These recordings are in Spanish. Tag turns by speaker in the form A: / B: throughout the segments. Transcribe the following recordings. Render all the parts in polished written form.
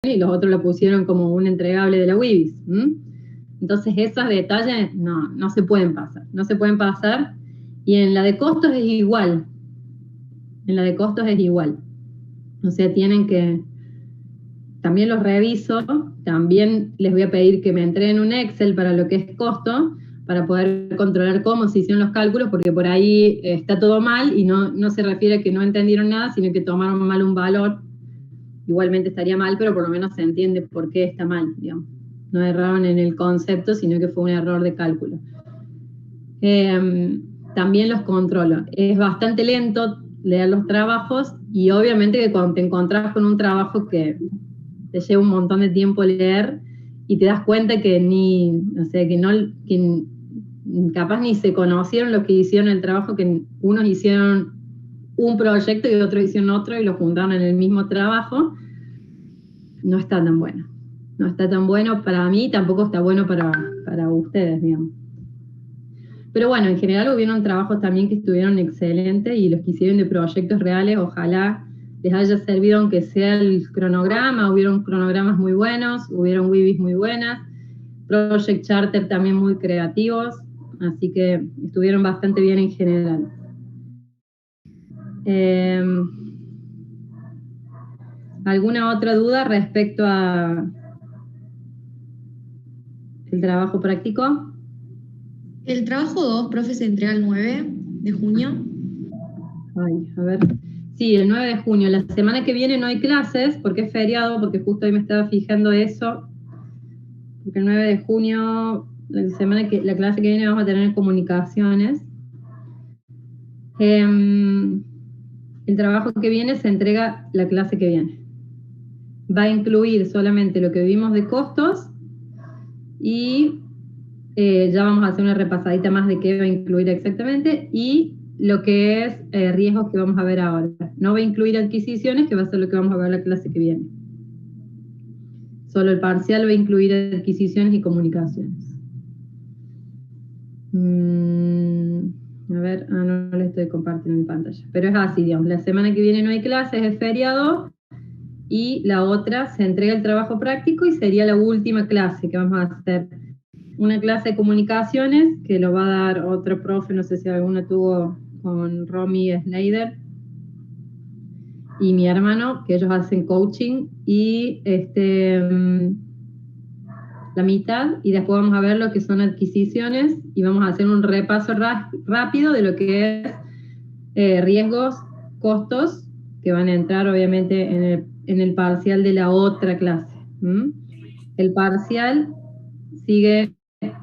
A: y los otros lo pusieron como un entregable de la Wibis. Entonces esos detalles no se pueden pasar, no se pueden pasar. Y en la de costos es igual. En la de costos es igual. O sea, tienen que... También los reviso, también les voy a pedir que me entreguen un Excel para lo que es costo, para poder controlar cómo se hicieron los cálculos, porque por ahí está todo mal y no se refiere a que no entendieron nada, sino que tomaron mal un valor. Igualmente estaría mal, pero por lo menos se entiende por qué está mal, digamos. No erraron en el concepto, sino que fue un error de cálculo. También los controlo. Es bastante lento leer los trabajos y obviamente que cuando te encontrás con un trabajo que te lleva un montón de tiempo leer y te das cuenta que que capaz ni se conocieron los que hicieron el trabajo, que unos hicieron un proyecto y otros hicieron otro y lo juntaron en el mismo trabajo, no está tan bueno. No está tan bueno para mí, tampoco está bueno para ustedes, digamos. Pero bueno, en general hubieron trabajos también que estuvieron excelentes y los que hicieron de proyectos reales, ojalá les haya servido aunque sea el cronograma. Hubieron cronogramas muy buenos, hubieron Wibis muy buenas, Project Charter también muy creativos, así que estuvieron bastante bien en general. ¿Alguna otra duda respecto a el trabajo práctico?
B: El trabajo 2, profe, se entrega el 9 de junio.
A: Ay, a ver. Sí, el 9 de junio. La semana que viene no hay clases porque es feriado, porque justo hoy me estaba fijando eso. Porque el 9 de junio, la clase que viene vamos a tener comunicaciones. El trabajo que viene se entrega la clase que viene. Va a incluir solamente lo que vimos de costos y ya vamos a hacer una repasadita más de qué va a incluir exactamente y lo que es riesgos que vamos a ver ahora. No va a incluir adquisiciones, que va a ser lo que vamos a ver la clase que viene. Solo el parcial va a incluir adquisiciones y comunicaciones. A ver, no le estoy compartiendo mi pantalla. Pero es así, digamos, la semana que viene no hay clases, es feriado, y la otra se entrega el trabajo práctico y sería la última clase que vamos a hacer. Una clase de comunicaciones que lo va a dar otro profe, no sé si alguno tuvo con Romy Schneider y mi hermano, que ellos hacen coaching, y la mitad, y después vamos a ver lo que son adquisiciones y vamos a hacer un repaso rápido de lo que es riesgos, costos, que van a entrar obviamente en el parcial de la otra clase. El parcial sigue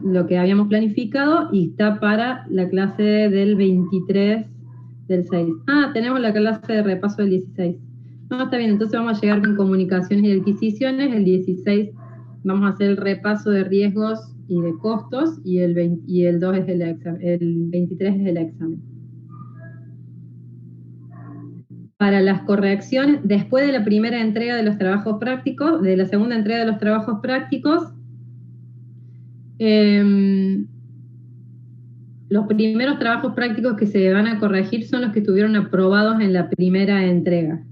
A: lo que habíamos planificado y está para la clase del 23 del 6. Tenemos la clase de repaso del 16. No, está bien, entonces vamos a llegar con comunicaciones y adquisiciones. El 16 vamos a hacer el repaso de riesgos y de costos y el 2 es el examen, el 23 es el examen. Para las correcciones, después de la primera entrega de los trabajos prácticos, de la segunda entrega de los trabajos prácticos, los primeros trabajos prácticos que se van a corregir son los que estuvieron aprobados en la primera entrega.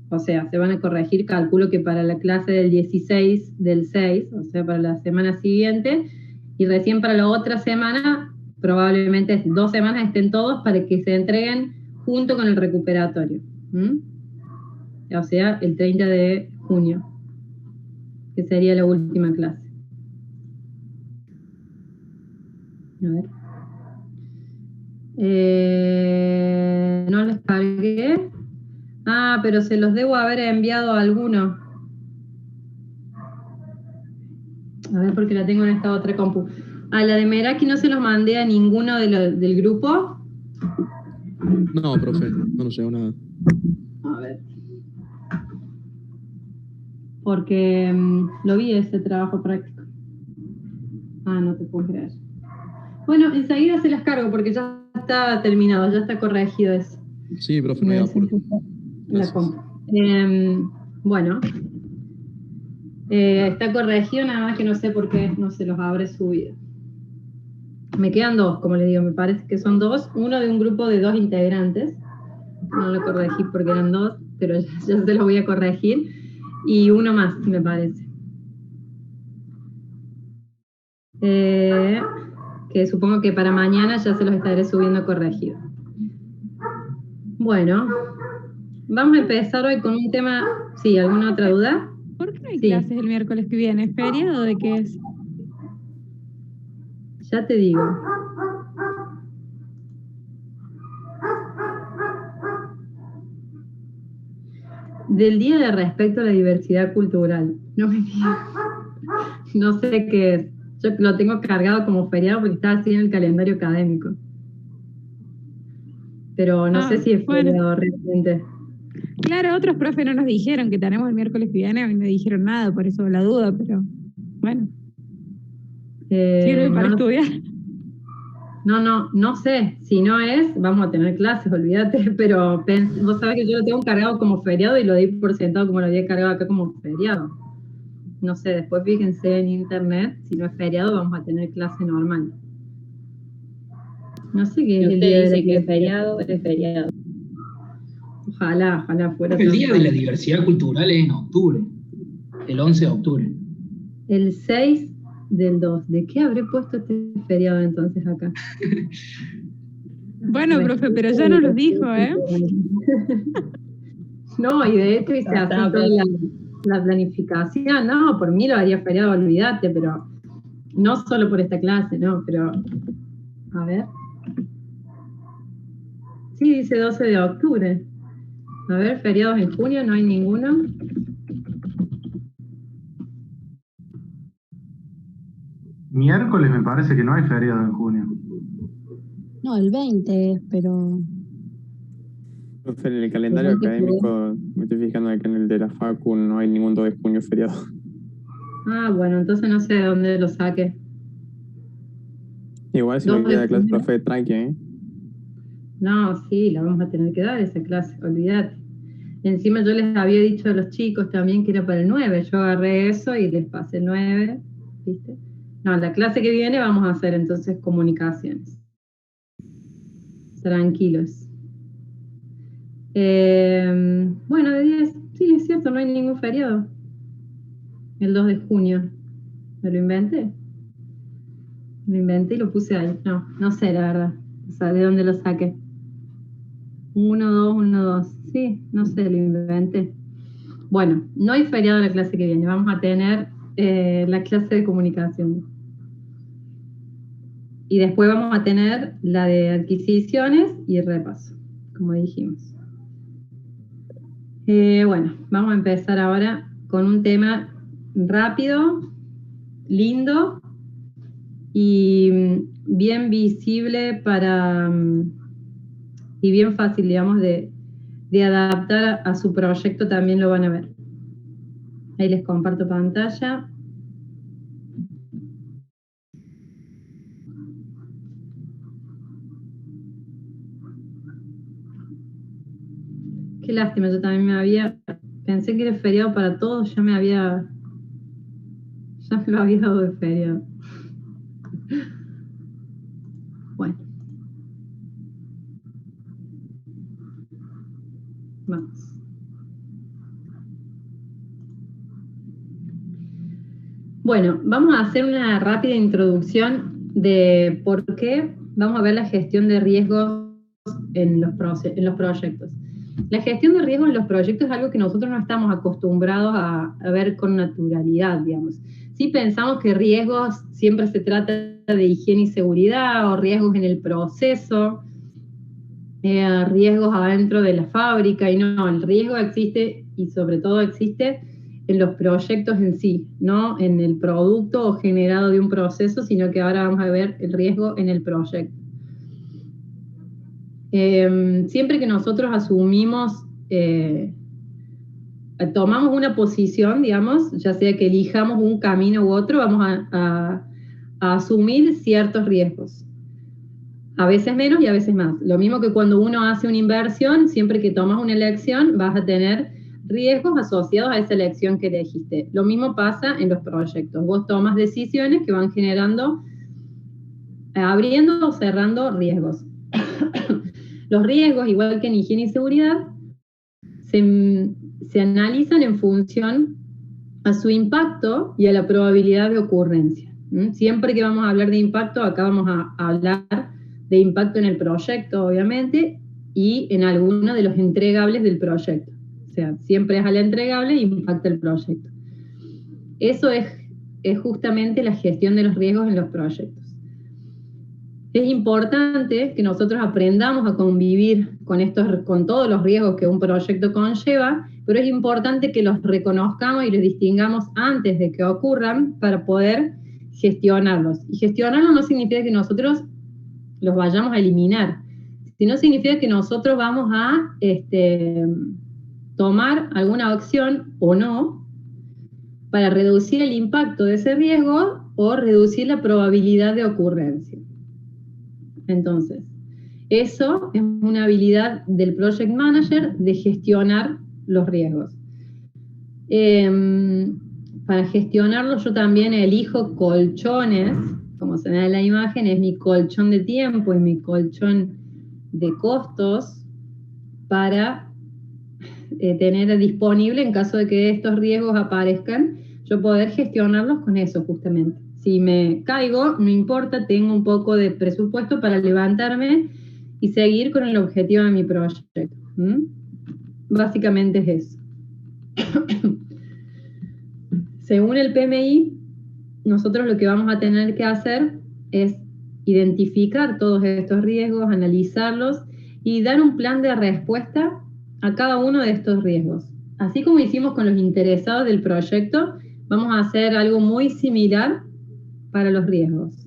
A: O sea, se van a corregir, calculo que para la clase del 16 del 6, o sea, para la semana siguiente, y recién para la otra semana, probablemente 2 semanas estén todos para que se entreguen junto con el recuperatorio. O sea, el 30 de junio, que sería la última clase. A ver. No les cargué. Pero se los debo haber enviado a alguno. A ver, porque la tengo en esta otra compu. A la de Meraki no se los mandé a ninguno del grupo.
C: No, profe, no nos llegó nada.
A: A ver. Porque lo vi ese trabajo práctico. No te puedo creer. Bueno, enseguida se las cargo porque ya está terminado, ya está corregido eso.
C: Sí, profe, no hay apuro.
A: La compu. Bueno. Está corregido, nada más que no sé por qué no se los habré subido. Me quedan 2, como les digo, me parece que son 2. Uno de un grupo de 2 integrantes. No lo corregí porque eran 2, pero ya se los voy a corregir. y uno más, me parece. Que supongo que para mañana ya se los estaré subiendo corregido. Bueno, vamos a empezar hoy con un tema. Sí, ¿alguna otra duda?
D: ¿Por qué no hay
A: Sí.
D: clases el miércoles que viene? ¿Es feriado de qué es?
A: Ya te digo. Del Día de Respeto a la Diversidad Cultural. No me digas. No sé qué es. Yo lo tengo cargado como feriado porque está así en el calendario académico. Pero no sé si es feriado realmente.
D: Claro, otros profes no nos dijeron que tenemos el miércoles que viene, a mí no me dijeron nada, por eso la duda, pero bueno. Sirve para estudiar.
A: No sé. Si no es, vamos a tener clases, olvídate. Pero vos sabés que yo lo tengo cargado como feriado y lo di por sentado como lo había cargado acá como feriado. No sé, después fíjense en internet, si no es feriado vamos a tener clase normal. No sé qué es el día de la
E: dice que es feriado, es feriado.
A: Ojalá fuera.
F: El Día de la Diversidad Cultural es en octubre, el 11 de octubre.
A: El 6 del 2. ¿De qué habré puesto este feriado entonces acá?
D: Bueno, profe, pero ya nos lo dijo, ¿eh?
A: No, y de hecho hice así toda la planificación. No, por mí lo haría feriado, olvídate, pero no solo por esta clase, no, pero a ver. Sí, dice 12 de octubre. A ver, feriados en junio, no hay ninguno.
G: Miércoles me parece que no hay feriado en junio.
H: No, el 20, pero...
I: Profe, en el calendario académico, me estoy fijando que en el de la Facu no hay ningún 2 de junio feriado.
A: Ah, bueno, entonces no sé de dónde lo saque.
I: Igual si no queda clase, profe, tranqui, ¿eh?
A: No, sí, la vamos a tener que dar esa clase, olvídate. Encima yo les había dicho a los chicos también que era para el 9, yo agarré eso y les pasé el 9, ¿viste? No, la clase que viene vamos a hacer entonces comunicaciones. Tranquilos. Bueno, de 10, sí, es cierto, no hay ningún feriado. El 2 de junio. ¿Me lo inventé? Lo inventé y lo puse ahí. No sé la verdad. O sea, ¿de dónde lo saqué? 1, 2, 1, 2. Sí, no sé, lo inventé. Bueno, no hay feriado la clase que viene. Vamos a tener la clase de comunicación. Y después vamos a tener la de adquisiciones y repaso, como dijimos. Bueno, vamos a empezar ahora con un tema rápido, lindo y bien visible y bien fácil, digamos, de adaptar a su proyecto, también lo van a ver. Ahí les comparto pantalla. Qué lástima, yo también pensé que era feriado para todos, ya me lo había dado de feriado. Bueno. Vamos. Bueno, vamos a hacer una rápida introducción de por qué vamos a ver la gestión de riesgos en los proyectos. La gestión de riesgos en los proyectos es algo que nosotros no estamos acostumbrados a ver con naturalidad, digamos. Sí pensamos que riesgos siempre se trata de higiene y seguridad, o riesgos en el proceso, riesgos adentro de la fábrica, y no, el riesgo existe, y sobre todo existe en los proyectos en sí, no en el producto o generado de un proceso, sino que ahora vamos a ver el riesgo en el proyecto. Siempre que nosotros asumimos, tomamos una posición, digamos, ya sea que elijamos un camino u otro, vamos a asumir ciertos riesgos. A veces menos y a veces más. Lo mismo que cuando uno hace una inversión, siempre que tomas una elección, vas a tener riesgos asociados a esa elección que elegiste. Lo mismo pasa en los proyectos. Vos tomas decisiones que van generando, abriendo o cerrando riesgos. Los riesgos, igual que en higiene y seguridad, se analizan en función a su impacto y a la probabilidad de ocurrencia. Siempre que vamos a hablar de impacto, acá vamos a hablar de impacto en el proyecto, obviamente, y en alguno de los entregables del proyecto. O sea, siempre es al entregable e impacta el proyecto. Eso es justamente la gestión de los riesgos en los proyectos. Es importante que nosotros aprendamos a convivir con todos los riesgos que un proyecto conlleva, pero es importante que los reconozcamos y los distingamos antes de que ocurran para poder gestionarlos. Y gestionarlos no significa que nosotros los vayamos a eliminar, sino significa que nosotros vamos a tomar alguna acción o no para reducir el impacto de ese riesgo o reducir la probabilidad de ocurrencia. Entonces, eso es una habilidad del Project Manager de gestionar los riesgos. Para gestionarlos yo también elijo colchones, como se ve en la imagen, es mi colchón de tiempo y mi colchón de costos para tener disponible en caso de que estos riesgos aparezcan, yo poder gestionarlos con eso justamente. Si me caigo, no importa, tengo un poco de presupuesto para levantarme y seguir con el objetivo de mi proyecto. Básicamente es eso. Según el PMI, nosotros lo que vamos a tener que hacer es identificar todos estos riesgos, analizarlos y dar un plan de respuesta a cada uno de estos riesgos. Así como hicimos con los interesados del proyecto, vamos a hacer algo muy similar para los riesgos.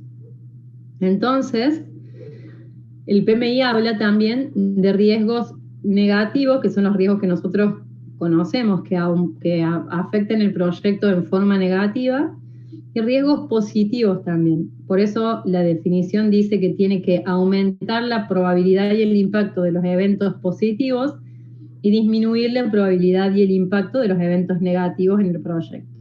A: Entonces, el PMI habla también de riesgos negativos, que son los riesgos que nosotros conocemos, que afectan el proyecto en forma negativa, y riesgos positivos también. Por eso la definición dice que tiene que aumentar la probabilidad y el impacto de los eventos positivos y disminuir la probabilidad y el impacto de los eventos negativos en el proyecto.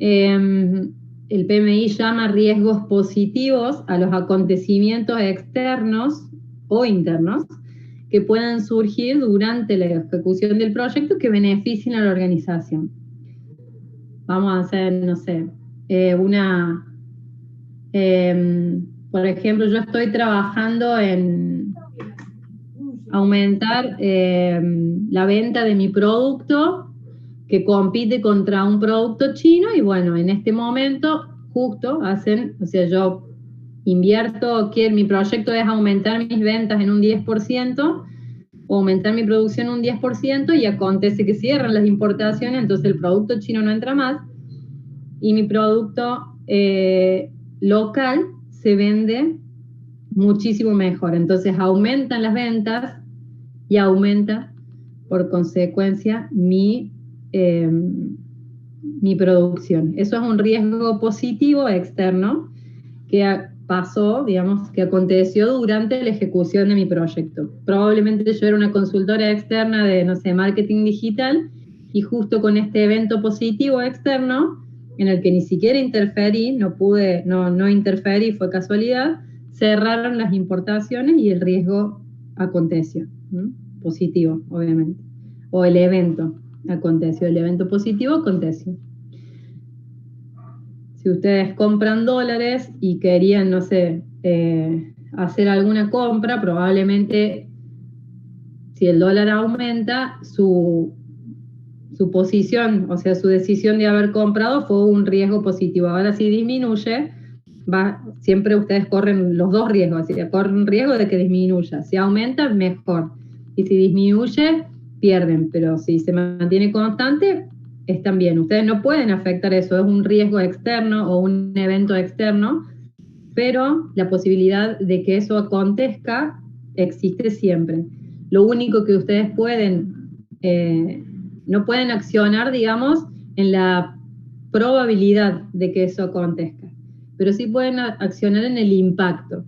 A: El PMI llama riesgos positivos a los acontecimientos externos o internos que puedan surgir durante la ejecución del proyecto que beneficien a la organización. Vamos a hacer, no sé, por ejemplo, yo estoy trabajando en aumentar la venta de mi producto que compite contra un producto chino y bueno, en este momento justo yo invierto, mi proyecto es aumentar mis ventas en un 10%, o aumentar mi producción un 10% y acontece que cierran las importaciones, entonces el producto chino no entra más y mi producto local se vende muchísimo mejor. Entonces aumentan las ventas y aumenta por consecuencia mi producción. Eso es un riesgo positivo externo que pasó, digamos, que aconteció durante la ejecución de mi proyecto. Probablemente yo era una consultora externa de, no sé, marketing digital y justo con este evento positivo externo, en el que ni siquiera interferí, no interferí, fue casualidad, cerraron las importaciones y el riesgo aconteció, ¿no? Positivo, obviamente. O el evento aconteció, el evento positivo aconteció. Si ustedes compran dólares y querían, no sé, hacer alguna compra, probablemente si el dólar aumenta, su posición, o sea, su decisión de haber comprado fue un riesgo positivo. Ahora si disminuye, siempre ustedes corren los dos riesgos, así que corren un riesgo de que disminuya. Si aumenta, mejor. Y si disminuye, pierden, pero si se mantiene constante, están bien. Ustedes no pueden afectar eso, es un riesgo externo o un evento externo, pero la posibilidad de que eso acontezca existe siempre. Lo único que ustedes no pueden accionar, digamos, en la probabilidad de que eso acontezca, pero sí pueden accionar en el impacto.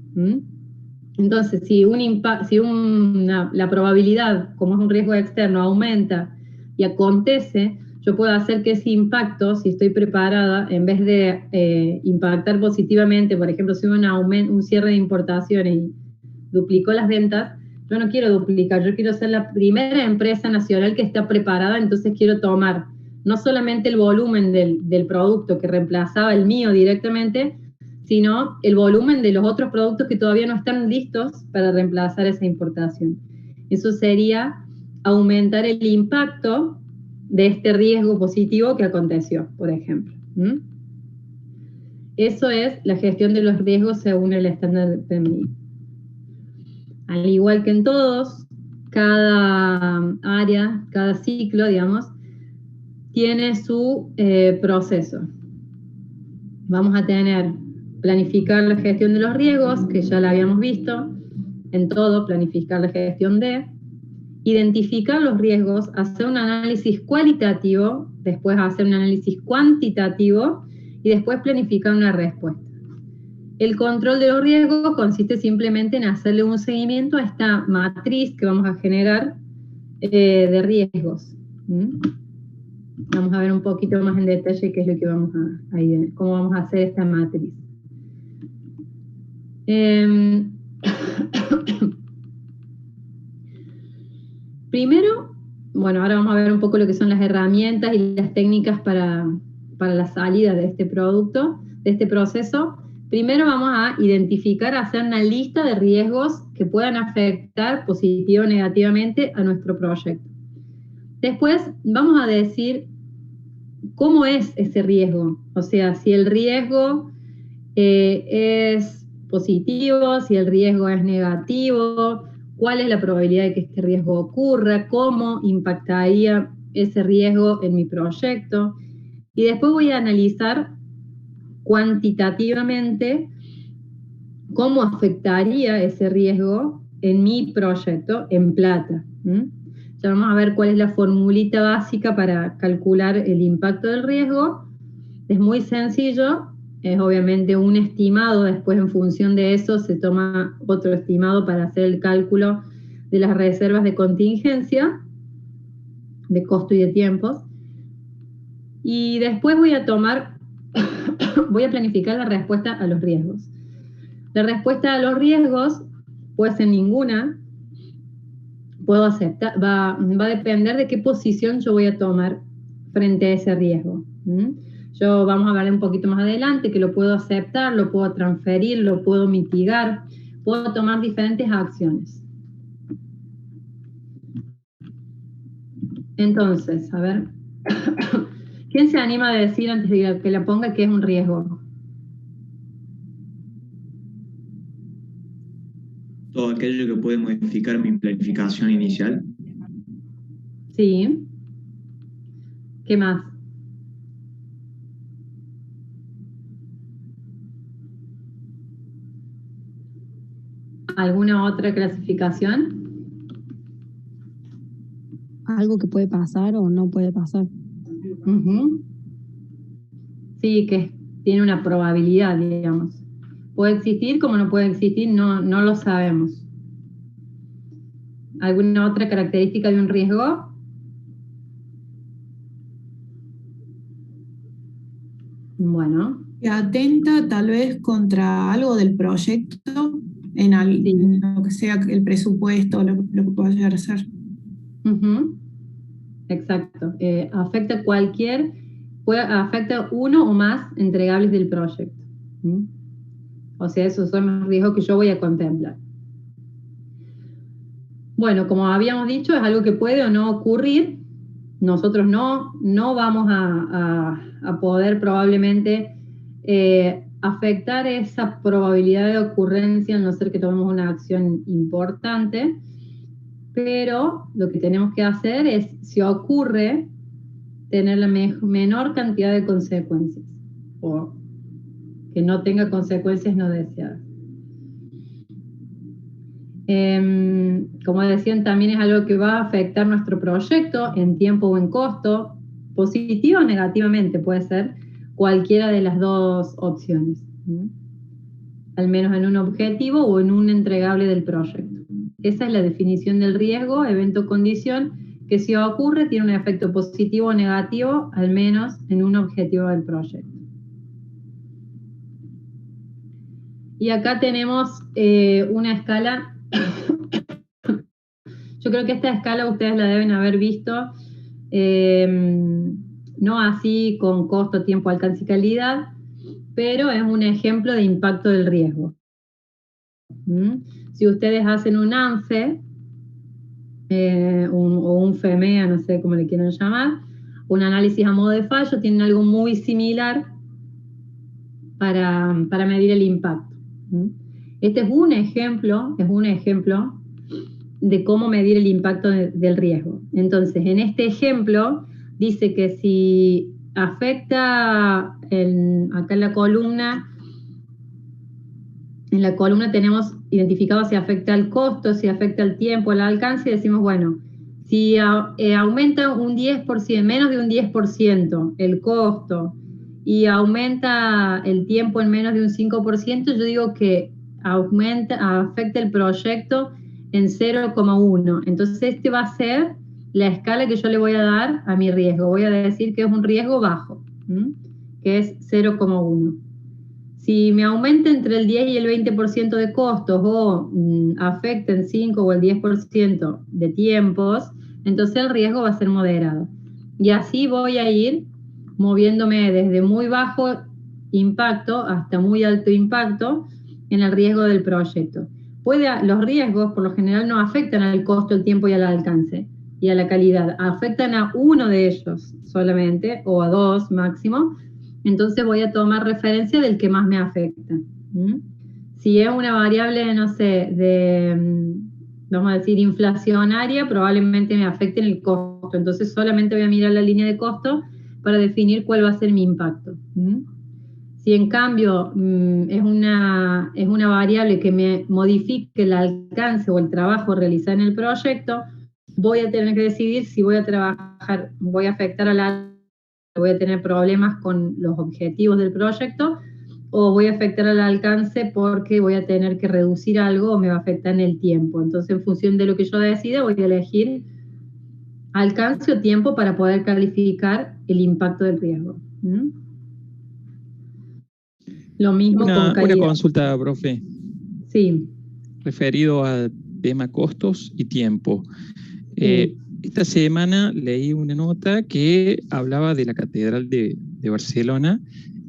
A: Entonces, si la probabilidad, como es un riesgo externo, aumenta y acontece, yo puedo hacer que ese impacto, si estoy preparada, en vez de impactar positivamente, por ejemplo, si hubo un cierre de importaciones y duplicó las ventas, Yo no quiero duplicar, yo quiero ser la primera empresa nacional que está preparada, entonces quiero tomar no solamente el volumen del producto que reemplazaba el mío directamente, sino el volumen de los otros productos que todavía no están listos para reemplazar esa importación. Eso sería aumentar el impacto de este riesgo positivo que aconteció, por ejemplo. Eso es la gestión de los riesgos según el estándar PMI. Al igual que en todos, cada área, cada ciclo, digamos, tiene su proceso. Vamos a tener planificar la gestión de los riesgos, que ya la habíamos visto, en todo, planificar la gestión de, identificar los riesgos, hacer un análisis cualitativo, después hacer un análisis cuantitativo y después planificar una respuesta. El control de los riesgos consiste simplemente en hacerle un seguimiento a esta matriz que vamos a generar de riesgos. Vamos a ver un poquito más en detalle qué es lo que vamos a ir, cómo vamos a hacer esta matriz. Primero, bueno, ahora vamos a ver un poco lo que son las herramientas y las técnicas para la salida de este producto, de este proceso. Primero vamos a identificar, hacer una lista de riesgos que puedan afectar positivo o negativamente a nuestro proyecto. Después vamos a decir cómo es ese riesgo, o sea, si el riesgo es positivo, si el riesgo es negativo, cuál es la probabilidad de que este riesgo ocurra, cómo impactaría ese riesgo en mi proyecto. Y después voy a analizar cuantitativamente cómo afectaría ese riesgo en mi proyecto en plata. Ya vamos a ver cuál es la formulita básica para calcular el impacto del riesgo. Es muy sencillo, es obviamente un estimado, después en función de eso se toma otro estimado para hacer el cálculo de las reservas de contingencia, de costo y de tiempos. Y después voy a planificar la respuesta a los riesgos. La respuesta a los riesgos puede ser ninguna, puedo aceptar, va a depender de qué posición yo voy a tomar frente a ese riesgo. Yo vamos a ver un poquito más adelante que lo puedo aceptar, lo puedo transferir, lo puedo mitigar, puedo tomar diferentes acciones. Entonces, a ver, ¿quién se anima a decir antes de que la ponga que es un riesgo?
J: Todo aquello que puede modificar mi planificación inicial.
A: Sí. ¿Qué más? ¿Alguna otra clasificación?
H: Algo que puede pasar o no puede pasar.
A: Sí, que tiene una probabilidad, digamos. Puede existir como no puede existir, no lo sabemos. ¿Alguna otra característica de un riesgo? Bueno.
K: Que atenta tal vez contra algo del proyecto, en lo que sea el presupuesto, lo que pueda llegar a ser.
A: Exacto. Afecta uno o más entregables del proyecto. O sea, esos son los riesgos que yo voy a contemplar. Bueno, como habíamos dicho, es algo que puede o no ocurrir. Nosotros no vamos a poder probablemente afectar esa probabilidad de ocurrencia, a no ser que tomemos una acción importante, pero lo que tenemos que hacer es, si ocurre, tener la menor cantidad de consecuencias, o que no tenga consecuencias no deseadas. Como decían, también es algo que va a afectar nuestro proyecto en tiempo o en costo, positivo o negativamente, puede ser cualquiera de las dos opciones, al menos en un objetivo o en un entregable del proyecto. Esa es la definición del riesgo, evento o condición, que si ocurre tiene un efecto positivo o negativo, al menos en un objetivo del proyecto. Y acá tenemos una escala Yo creo que esta escala ustedes la deben haber visto, no así con costo, tiempo, alcance y calidad, pero es un ejemplo de impacto del riesgo. Si ustedes hacen un ANFE, o un FEMEA, no sé cómo le quieran llamar, un análisis a modo de fallo, tienen algo muy similar para medir el impacto. Este es un ejemplo de cómo medir el impacto del riesgo. Entonces, en este ejemplo, dice que si afecta, acá en la columna tenemos identificado si afecta al costo, si afecta al tiempo, al alcance, y decimos, bueno, si aumenta un 10%, menos de un 10% el costo, y aumenta el tiempo en menos de un 5%, yo digo que afecta el proyecto en 0,1. Entonces este va a ser la escala que yo le voy a dar a mi riesgo. Voy a decir que es un riesgo bajo, que es 0,1. Si me aumenta entre el 10 y el 20% de costos o afecta en 5 o el 10% de tiempos, entonces el riesgo va a ser moderado. Y así voy a ir moviéndome desde muy bajo impacto hasta muy alto impacto en el riesgo del proyecto. Los riesgos por lo general no afectan al costo, el tiempo y al alcance y a la calidad, afectan a uno de ellos solamente o a dos máximo. Entonces voy a tomar referencia del que más me afecta. Si es una variable, no sé, vamos a decir, inflacionaria, probablemente me afecte en el costo. Entonces solamente voy a mirar la línea de costo para definir cuál va a ser mi impacto. Si en cambio es una variable que me modifique el alcance o el trabajo realizado en el proyecto, voy a tener que decidir si voy a afectar voy a tener problemas con los objetivos del proyecto, o voy a afectar al alcance porque voy a tener que reducir algo o me va a afectar en el tiempo. Entonces, en función de lo que yo decida, voy a elegir alcance o tiempo para poder calificar el impacto del riesgo. Lo mismo con calidad.
L: Una consulta, profe.
A: Sí.
L: Referido al tema costos y tiempo. Esta semana leí una nota que hablaba de la Catedral de Barcelona,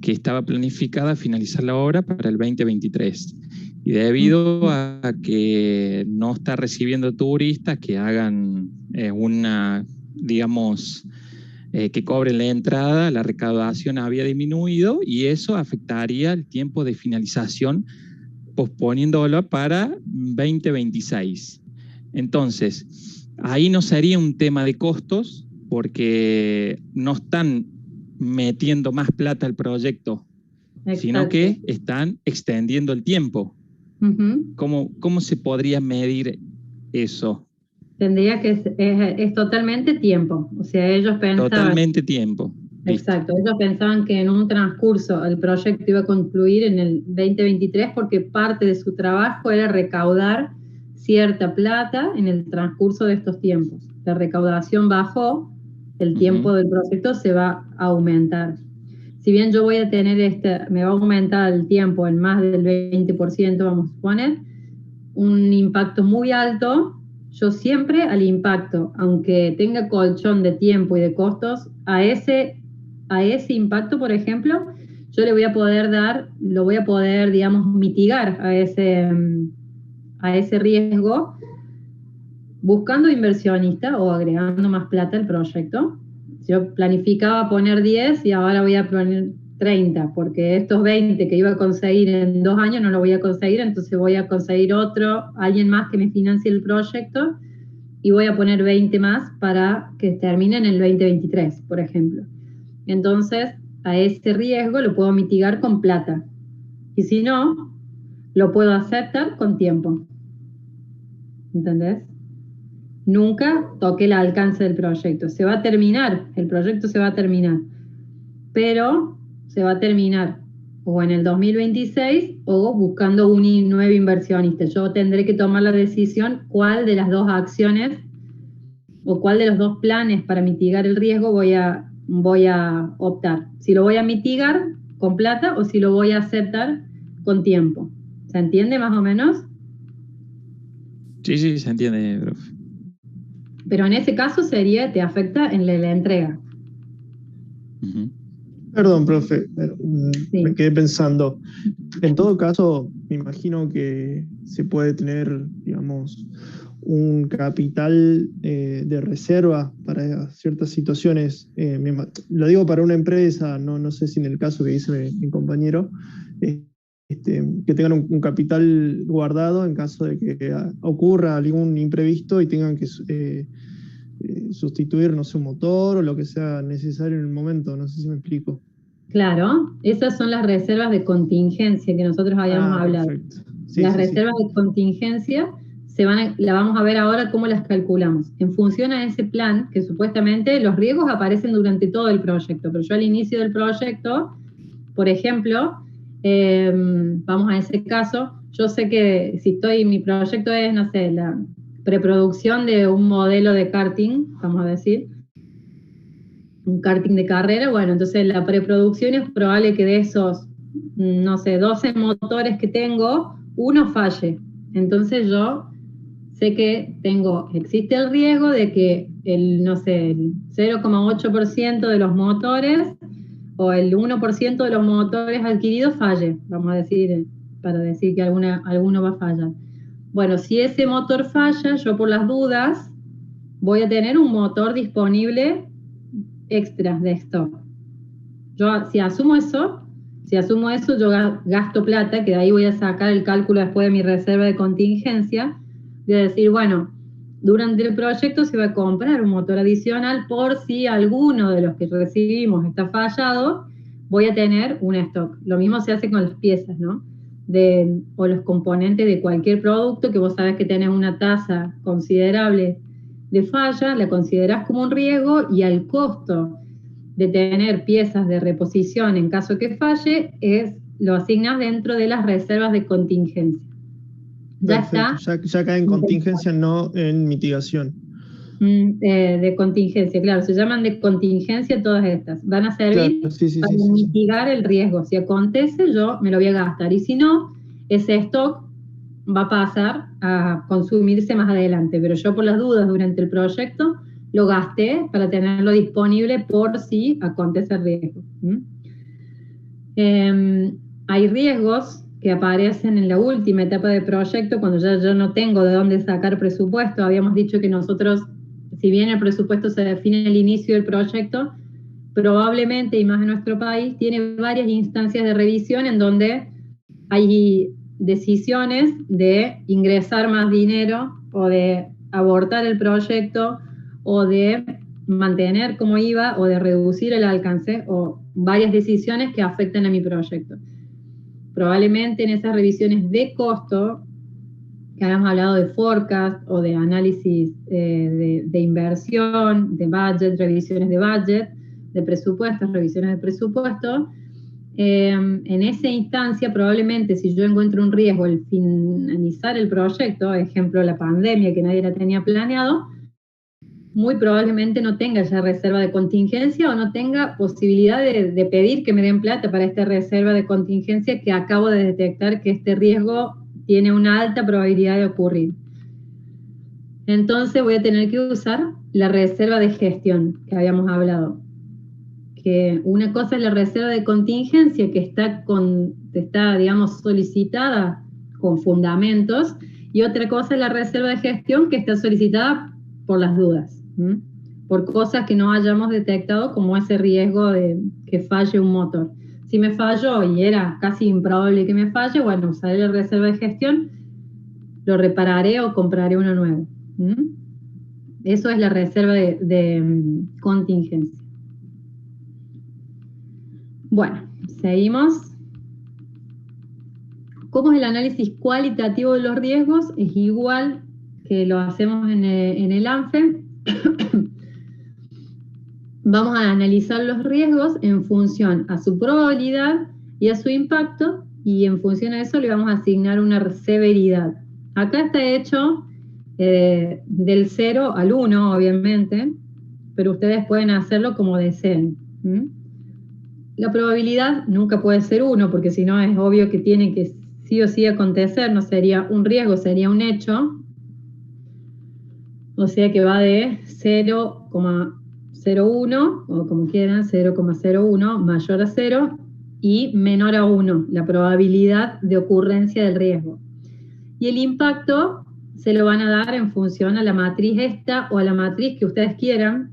L: que estaba planificada finalizar la obra para el 2023. Y debido a que no está recibiendo turistas que hagan que cobren la entrada, la recaudación había disminuido y eso afectaría el tiempo de finalización, posponiéndolo para 2026. Entonces, ahí no sería un tema de costos porque no están metiendo más plata al proyecto, sino que están extendiendo el tiempo. ¿Cómo se podría medir eso?
A: Tendría que es totalmente tiempo. O sea, ellos pensaban...
L: Totalmente tiempo.
A: Exacto. Ellos pensaban que en un transcurso el proyecto iba a concluir en el 2023 porque parte de su trabajo era recaudar cierta plata en el transcurso de estos tiempos. La recaudación bajó, el tiempo del proyecto se va a aumentar. Si bien yo voy a tener me va a aumentar el tiempo en más del 20%, vamos a suponer, un impacto muy alto, yo siempre al impacto, aunque tenga colchón de tiempo y de costos, a ese impacto, por ejemplo, yo lo voy a poder, digamos, mitigar a ese riesgo buscando inversionista o agregando más plata al proyecto. Yo planificaba poner 10 y ahora voy a poner 30, porque estos 20 que iba a conseguir en 2 años no lo voy a conseguir, entonces voy a conseguir alguien más que me financie el proyecto y voy a poner 20 más para que termine en el 2023, por ejemplo. Entonces, a ese riesgo lo puedo mitigar con plata. Y si no, lo puedo aceptar con tiempo. ¿Entendés? Nunca toqué el alcance del proyecto. Se va a terminar, el proyecto se va a terminar. Pero se va a terminar o en el 2026 o buscando un nuevo inversionista. Yo tendré que tomar la decisión cuál de las dos acciones o cuál de los dos planes para mitigar el riesgo voy a optar. Si lo voy a mitigar con plata o si lo voy a aceptar con tiempo. ¿Se entiende más o menos?
L: Sí, se entiende, profe.
A: Pero en ese caso te afecta en la entrega.
M: Perdón, profe,
A: Sí.
M: me quedé pensando. En todo caso, me imagino que se puede tener, digamos, un capital de reserva para ciertas situaciones. Lo digo para una empresa, no sé si en el caso que dice mi compañero, que tengan un capital guardado en caso de que ocurra algún imprevisto y tengan que sustituir, no sé, un motor o lo que sea necesario en el momento. No sé si me explico.
A: Claro, esas son las reservas de contingencia que nosotros habíamos hablado.
M: Perfecto. Sí,
A: Las
M: sí,
A: reservas de contingencia la vamos a ver ahora cómo las calculamos. En función a ese plan, que supuestamente los riesgos aparecen durante todo el proyecto, pero yo al inicio del proyecto, por ejemplo, vamos a ese caso, yo sé que mi proyecto es, no sé, la preproducción de un modelo de karting, vamos a decir, un karting de carrera, bueno, entonces la preproducción es probable que de esos, no sé, 12 motores que tengo, uno falle. Entonces yo sé que existe el riesgo de que el 0,8% de los motores o el 1% de los motores adquiridos falle, vamos a decir, para decir que alguno va a fallar. Bueno, si ese motor falla, yo por las dudas voy a tener un motor disponible extras de stock. Si asumo eso, yo gasto plata, que de ahí voy a sacar el cálculo después de mi reserva de contingencia, de decir, bueno, durante el proyecto se va a comprar un motor adicional por si alguno de los que recibimos está fallado, voy a tener un stock. Lo mismo se hace con las piezas, ¿no? O los componentes de cualquier producto que vos sabés que tenés una tasa considerable de falla, la considerás como un riesgo y al costo de tener piezas de reposición en caso que falle, lo asignas dentro de las reservas de contingencia.
M: Perfecto. Ya cae en contingencia, no en mitigación.
A: De contingencia, claro, se llaman de contingencia todas estas. Van a servir para mitigar el riesgo. Si acontece, yo me lo voy a gastar. Y si no, ese stock va a pasar a consumirse más adelante. Pero yo por las dudas durante el proyecto lo gasté para tenerlo disponible por si acontece el riesgo. Hay riesgos que aparecen en la última etapa del proyecto, cuando ya yo no tengo de dónde sacar presupuesto. Habíamos dicho que nosotros, si bien el presupuesto se define al inicio del proyecto, probablemente, y más en nuestro país, tiene varias instancias de revisión en donde hay decisiones de ingresar más dinero o de abortar el proyecto o de mantener como iba o de reducir el alcance, o varias decisiones que afectan a mi proyecto. Probablemente en esas revisiones de costo, que habíamos hablado de forecast o de análisis de inversión, de budget, revisiones de budget, de presupuestos, revisiones de presupuesto, en esa instancia probablemente si yo encuentro un riesgo al finalizar el proyecto, ejemplo la pandemia que nadie la tenía planeado, muy probablemente no tenga ya reserva de contingencia o no tenga posibilidad de pedir que me den plata para esta reserva de contingencia que acabo de detectar que este riesgo tiene una alta probabilidad de ocurrir. Entonces voy a tener que usar la reserva de gestión que habíamos hablado. Que una cosa es la reserva de contingencia que está digamos, solicitada con fundamentos, y otra cosa es la reserva de gestión que está solicitada por las dudas. Por cosas que no hayamos detectado, como ese riesgo de que falle un motor. Si me falló y era casi improbable que me falle, bueno, usaré la reserva de gestión, lo repararé o compraré uno nuevo. Eso es la reserva de contingencia. Bueno, seguimos. ¿Cómo es el análisis cualitativo de los riesgos? Es igual que lo hacemos en el ANFE. Vamos a analizar los riesgos en función a su probabilidad y a su impacto, y en función a eso le vamos a asignar una severidad. Acá está hecho del 0 al 1, obviamente, pero ustedes pueden hacerlo como deseen. La probabilidad nunca puede ser 1, porque si no es obvio que tiene que sí o sí acontecer, no sería un riesgo, sería un hecho. O sea que va de 0,01, o como quieran, 0,01 mayor a 0 y menor a 1, la probabilidad de ocurrencia del riesgo. Y el impacto se lo van a dar en función a la matriz esta o a la matriz que ustedes quieran.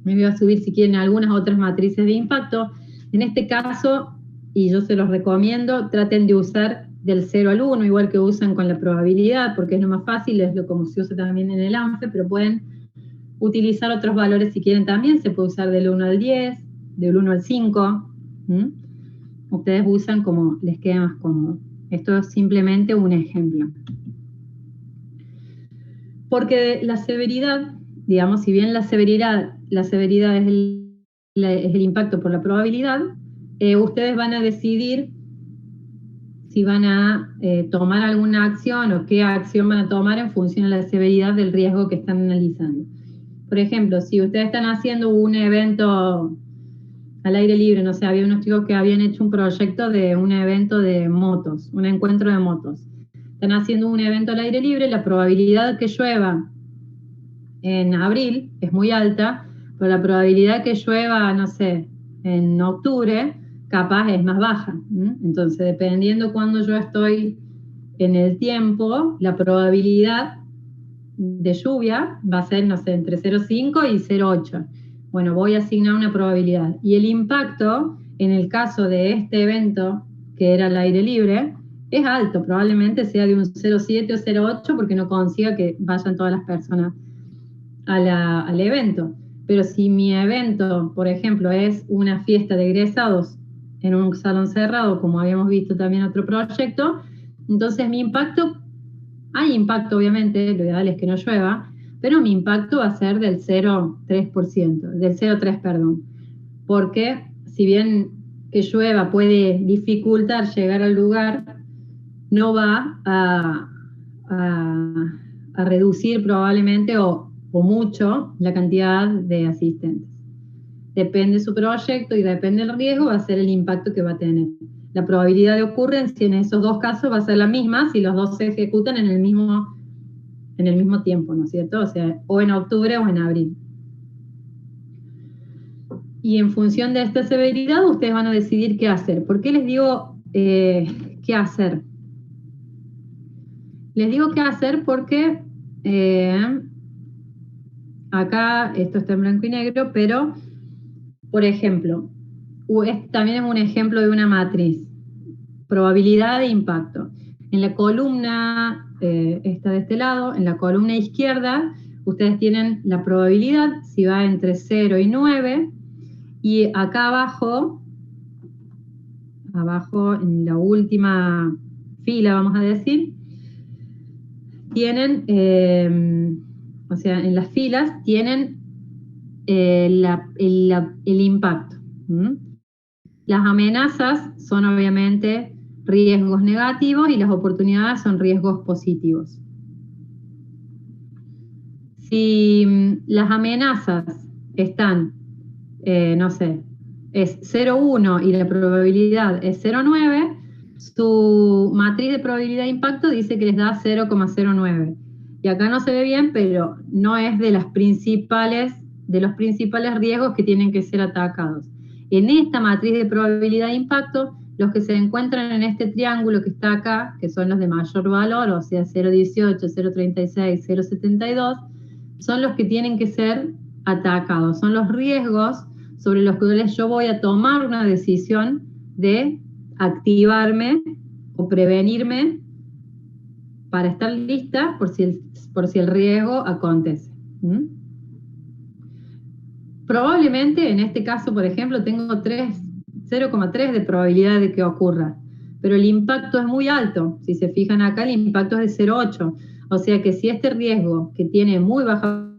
A: Me voy a subir si quieren algunas otras matrices de impacto. En este caso, y yo se los recomiendo, traten de usar del 0 al 1, igual que usan con la probabilidad, porque es lo más fácil, es lo como se usa también en el ANFE, pero pueden utilizar otros valores si quieren también. Se puede usar del 1 al 10, del 1 al 5. Ustedes usan como les quede más cómodo. Esto es simplemente un ejemplo. Porque la severidad, digamos, si bien la severidad es el impacto por la probabilidad, ustedes van a decidir si van a tomar alguna acción o qué acción van a tomar en función de la severidad del riesgo que están analizando. Por ejemplo, si ustedes están haciendo un evento al aire libre, no sé, había unos chicos que habían hecho un proyecto de un evento de motos, un encuentro de motos. Están haciendo un evento al aire libre, la probabilidad que llueva en abril es muy alta, pero la probabilidad que llueva, no sé, en octubre, capaz es más baja. Entonces, dependiendo cuando yo estoy en el tiempo, la probabilidad de lluvia va a ser, no sé, entre 0,5 y 0,8. Bueno, voy a asignar una probabilidad. Y el impacto, en el caso de este evento, que era al aire libre, es alto, probablemente sea de un 0,7 o 0,8 porque no consiga que vayan todas las personas al evento. Pero si mi evento, por ejemplo, es una fiesta de egresados en un salón cerrado, como habíamos visto también en otro proyecto, entonces mi impacto, hay impacto obviamente, lo ideal es que no llueva, pero mi impacto va a ser del 0,3%, perdón, porque si bien que llueva puede dificultar llegar al lugar, no va a reducir probablemente o mucho la cantidad de asistentes. Depende de su proyecto y depende del riesgo, va a ser el impacto que va a tener. La probabilidad de ocurrencia en esos dos casos va a ser la misma si los dos se ejecutan en el mismo tiempo, ¿no es cierto? O sea, o en octubre o en abril. Y en función de esta severidad, ustedes van a decidir qué hacer. ¿Por qué les digo qué hacer? Les digo qué hacer porque acá esto está en blanco y negro, pero, por ejemplo, también es un ejemplo de una matriz. Probabilidad de impacto. En la columna, esta de este lado, en la columna izquierda, ustedes tienen la probabilidad, si va entre 0 y 9, y acá abajo en la última fila, vamos a decir, tienen, o sea, en las filas tienen el impacto. Las amenazas son obviamente riesgos negativos y las oportunidades son riesgos positivos. Si las amenazas están, no sé, es 0,1 y la probabilidad es 0,9, su matriz de probabilidad de impacto dice que les da 0,09. Y acá no se ve bien, pero no es de los principales riesgos que tienen que ser atacados. En esta matriz de probabilidad de impacto, los que se encuentran en este triángulo que está acá, que son los de mayor valor, o sea, 0,18, 0,36, 0,72, son los que tienen que ser atacados. Son los riesgos sobre los que yo voy a tomar una decisión de activarme o prevenirme para estar lista por si el riesgo acontece. Probablemente en este caso, por ejemplo, tengo 0,3 de probabilidad de que ocurra, pero el impacto es muy alto. Si se fijan acá, el impacto es de 0,8. O sea que si este riesgo, que tiene muy baja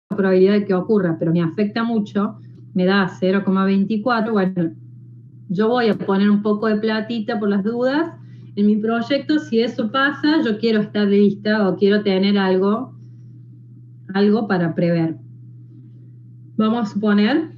A: probabilidad de que ocurra, pero me afecta mucho, me da 0,24, bueno, yo voy a poner un poco de platita por las dudas en mi proyecto. Si eso pasa, yo quiero estar lista o quiero tener algo para prever. Vamos a suponer,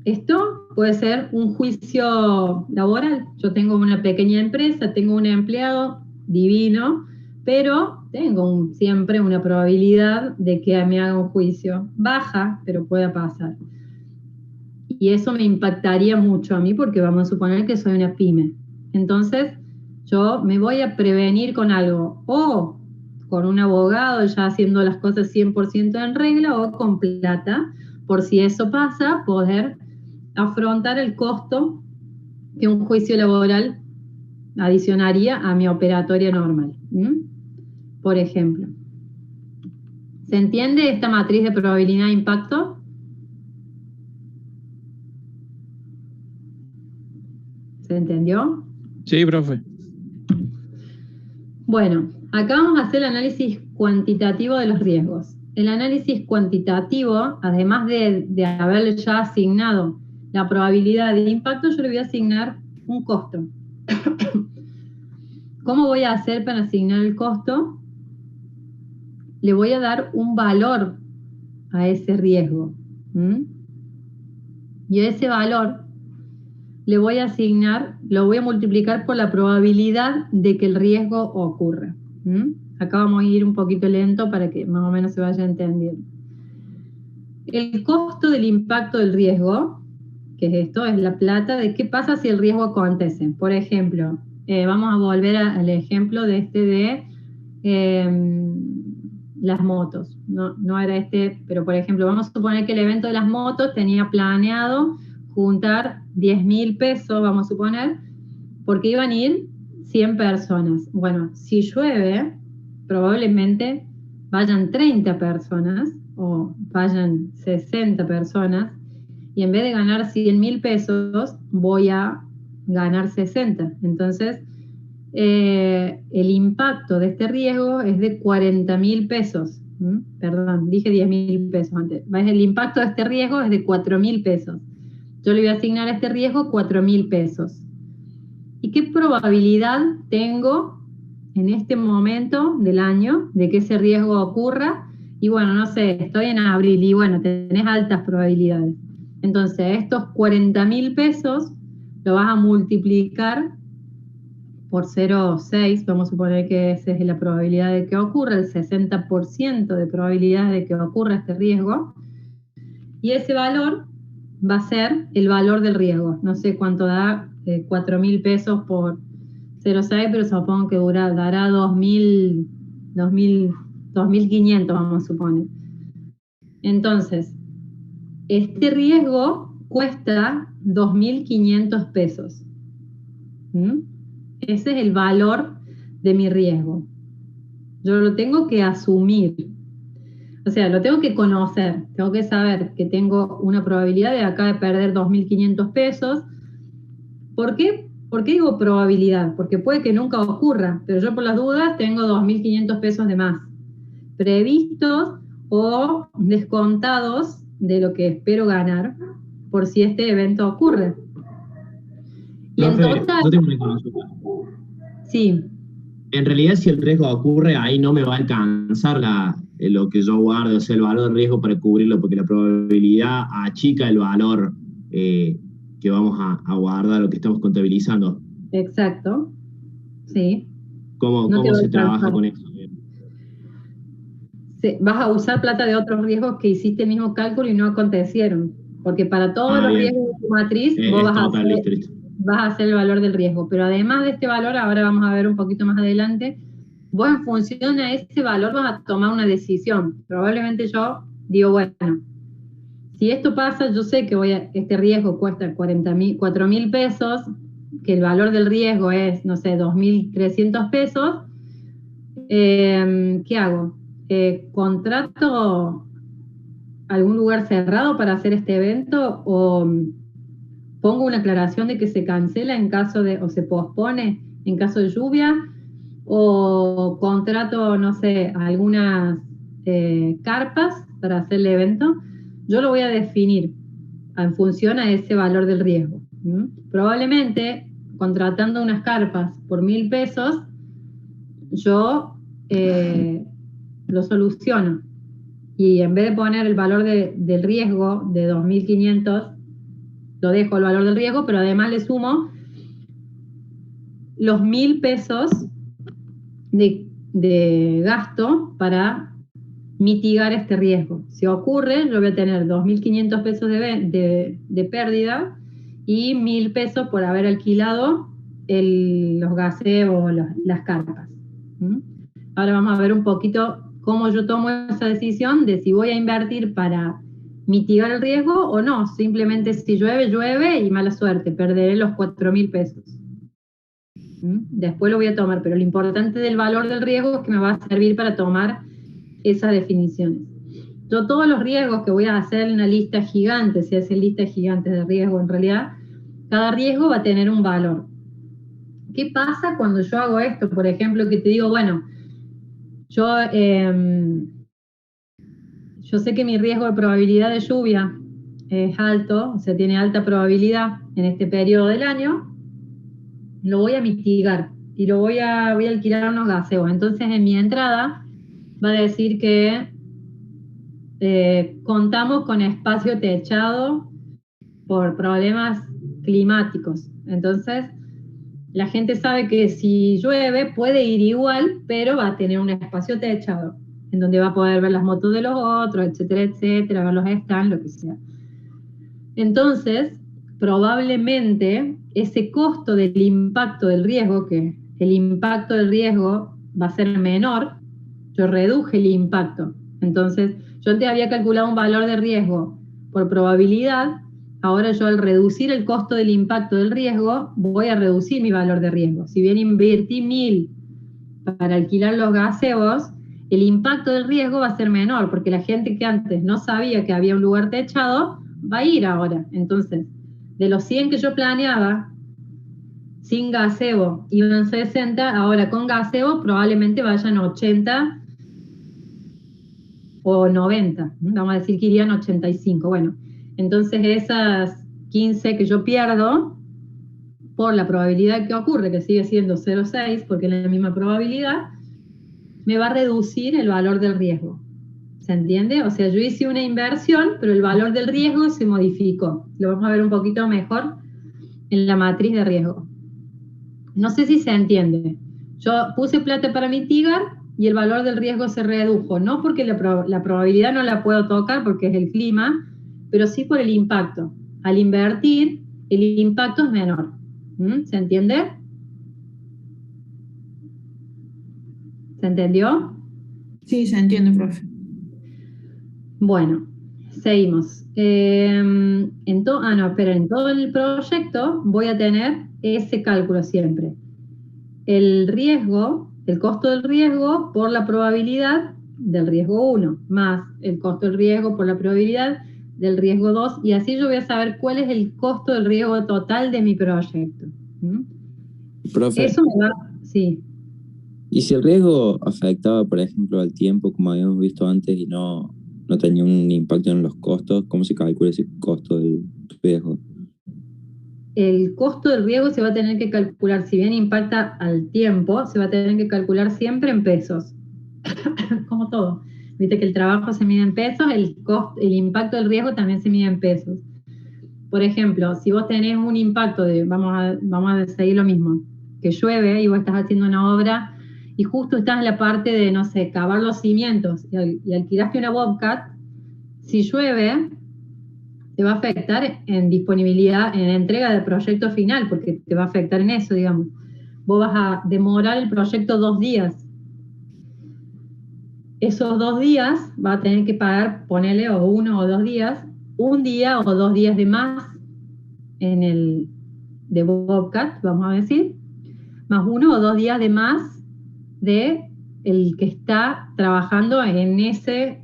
A: esto puede ser un juicio laboral. Yo tengo una pequeña empresa, tengo un empleado divino, pero tengo siempre una probabilidad de que me haga un juicio. Baja, pero puede pasar. Y eso me impactaría mucho a mí porque vamos a suponer que soy una pyme. Entonces, yo me voy a prevenir con algo, o con un abogado ya haciendo las cosas 100% en regla, o con plata, por si eso pasa, poder afrontar el costo que un juicio laboral adicionaría a mi operatoria normal. Por ejemplo. ¿Se entiende esta matriz de probabilidad de impacto? ¿Se entendió?
L: Sí, profe.
A: Bueno, acá vamos a hacer el análisis cuantitativo de los riesgos. El análisis cuantitativo, además de haberle ya asignado la probabilidad de impacto, yo le voy a asignar un costo. ¿Cómo voy a hacer para asignar el costo? Le voy a dar un valor a ese riesgo. Y a ese valor le voy a asignar, lo voy a multiplicar por la probabilidad de que el riesgo ocurra. Acá vamos a ir un poquito lento para que más o menos se vaya entendiendo. El costo del impacto del riesgo, que es esto, es la plata de qué pasa si el riesgo acontece. Por ejemplo, vamos a volver al ejemplo de las motos. No era pero por ejemplo, vamos a suponer que el evento de las motos tenía planeado juntar 10.000 pesos, vamos a suponer, porque iban a ir 100 personas. Bueno, si llueve, probablemente vayan 30 personas o vayan 60 personas, y en vez de ganar 100.000 pesos, voy a ganar 60. Entonces, el impacto de este riesgo es de 40.000 pesos. Perdón, dije 10.000 pesos antes. El impacto de este riesgo es de 4.000 pesos. Yo le voy a asignar a este riesgo 4.000 pesos. ¿Y qué probabilidad tengo en este momento del año de que ese riesgo ocurra? Y bueno, no sé, estoy en abril y bueno, tenés altas probabilidades. Entonces, estos 40.000 pesos lo vas a multiplicar por 0,6, vamos a suponer que esa es la probabilidad de que ocurra, el 60% de probabilidad de que ocurra este riesgo, y ese valor va a ser el valor del riesgo. No sé cuánto da 4.000 pesos por 0,6, pero supongo que dará 2.500, vamos a suponer. Entonces, este riesgo cuesta 2.500 pesos. Ese es el valor de mi riesgo. Yo lo tengo que asumir. O sea, lo tengo que conocer. Tengo que saber que tengo una probabilidad de acá de perder 2.500 pesos. ¿Por qué? ¿Por qué digo probabilidad? Porque puede que nunca ocurra, pero yo por las dudas tengo 2.500 pesos de más, previstos o descontados de lo que espero ganar por si este evento ocurre. Y
N: Profe,
A: en total,
N: yo tengo una consulta.
A: Sí.
N: En realidad, si el riesgo ocurre, ahí no me va a alcanzar lo que yo guardo, o sea, el valor de riesgo para cubrirlo, porque la probabilidad achica el valor que vamos a guardar o que estamos contabilizando.
A: Exacto. Sí.
N: ¿Cómo se trabaja con eso?
A: Vas a usar plata de otros riesgos que hiciste el mismo cálculo y no acontecieron. Porque para todos los riesgos de tu matriz, vos vas a hacer el valor del riesgo. Pero además de este valor, ahora vamos a ver un poquito más adelante, vos en función a ese valor vas a tomar una decisión. Probablemente yo digo, bueno, si esto pasa, yo sé que este riesgo cuesta 4.000 pesos, que el valor del riesgo es, no sé, 2.300 pesos. ¿Qué hago? ¿Contrato algún lugar cerrado para hacer este evento o pongo una aclaración de que se cancela en caso de, o se pospone en caso de lluvia, o contrato, no sé, algunas carpas para hacer el evento? Yo lo voy a definir en función a ese valor del riesgo. Probablemente, contratando unas carpas por 1.000 pesos, yo lo soluciono. Y en vez de poner el valor del riesgo de 2.500, lo dejo el valor del riesgo, pero además le sumo los 1.000 pesos de de gasto para mitigar este riesgo. Si ocurre, yo voy a tener 2.500 pesos de pérdida y 1.000 pesos por haber alquilado los gazebos, las carpas. Ahora vamos a ver un poquito cómo yo tomo esa decisión de si voy a invertir para mitigar el riesgo o no. Simplemente si llueve, llueve y mala suerte, perderé los 4.000 pesos. Después lo voy a tomar, pero lo importante del valor del riesgo es que me va a servir para tomar esas definiciones. Yo todos los riesgos que voy a hacer en una lista gigante, si hacen listas gigantes de riesgo en realidad, cada riesgo va a tener un valor. ¿Qué pasa cuando yo hago esto? Por ejemplo, que te digo, bueno, yo sé que mi riesgo de probabilidad de lluvia es alto, o sea, tiene alta probabilidad en este periodo del año, lo voy a mitigar y voy a alquilar unos gazebos. Entonces, en mi entrada va a decir que contamos con espacio techado por problemas climáticos. Entonces, la gente sabe que si llueve puede ir igual, pero va a tener un espacio techado, en donde va a poder ver las motos de los otros, etcétera, etcétera, ver los stands, lo que sea. Entonces, probablemente ese costo del impacto del riesgo, que el impacto del riesgo va a ser menor, yo reduje el impacto. Entonces, yo antes había calculado un valor de riesgo por probabilidad, ahora yo al reducir el costo del impacto del riesgo, voy a reducir mi valor de riesgo. Si bien invertí 1.000 para alquilar los gazebos, el impacto del riesgo va a ser menor, porque la gente que antes no sabía que había un lugar techado, va a ir ahora. Entonces, de los 100 que yo planeaba, sin gazebo iban 60, ahora con gazebo probablemente vayan 80 o 90, vamos a decir que irían 85. Bueno, entonces esas 15 que yo pierdo, por la probabilidad que ocurre, que sigue siendo 0,6, porque es la misma probabilidad, me va a reducir el valor del riesgo. ¿Se entiende? O sea, yo hice una inversión, pero el valor del riesgo se modificó. Lo vamos a ver un poquito mejor en la matriz de riesgo. No sé si se entiende. Yo puse plata para mitigar y el valor del riesgo se redujo. No porque la probabilidad no la puedo tocar porque es el clima, pero sí por el impacto. Al invertir, el impacto es menor. ¿Se entiende? ¿Se entendió?
K: Sí, se entiende, profe.
A: Bueno, seguimos. En todo el proyecto voy a tener ese cálculo siempre. El riesgo, el costo del riesgo por la probabilidad del riesgo 1, más el costo del riesgo por la probabilidad del riesgo 2, y así yo voy a saber cuál es el costo del riesgo total de mi proyecto.
O: Profe,
A: Eso me va, sí.
O: ¿y si el riesgo afectaba, por ejemplo, al tiempo, como habíamos visto antes, y no tenía un impacto en los costos? ¿Cómo se calcula ese costo del riesgo?
A: El costo del riesgo se va a tener que calcular, si bien impacta al tiempo, se va a tener que calcular siempre en pesos. Como todo. Viste que el trabajo se mide en pesos, el impacto del riesgo también se mide en pesos. Por ejemplo, si vos tenés un impacto de, vamos a seguir lo mismo, que llueve y vos estás haciendo una obra y justo estás en la parte de, no sé, cavar los cimientos y alquilaste una Bobcat, si llueve, te va a afectar en disponibilidad, en entrega del proyecto final, porque te va a afectar en eso, digamos. Vos vas a demorar el proyecto 2 días. Esos 2 días vas a tener que pagar, ponele, o 1 o 2 días, 1 día o 2 días de más de Bobcat, vamos a decir, más 1 o 2 días de más de el que está trabajando en ese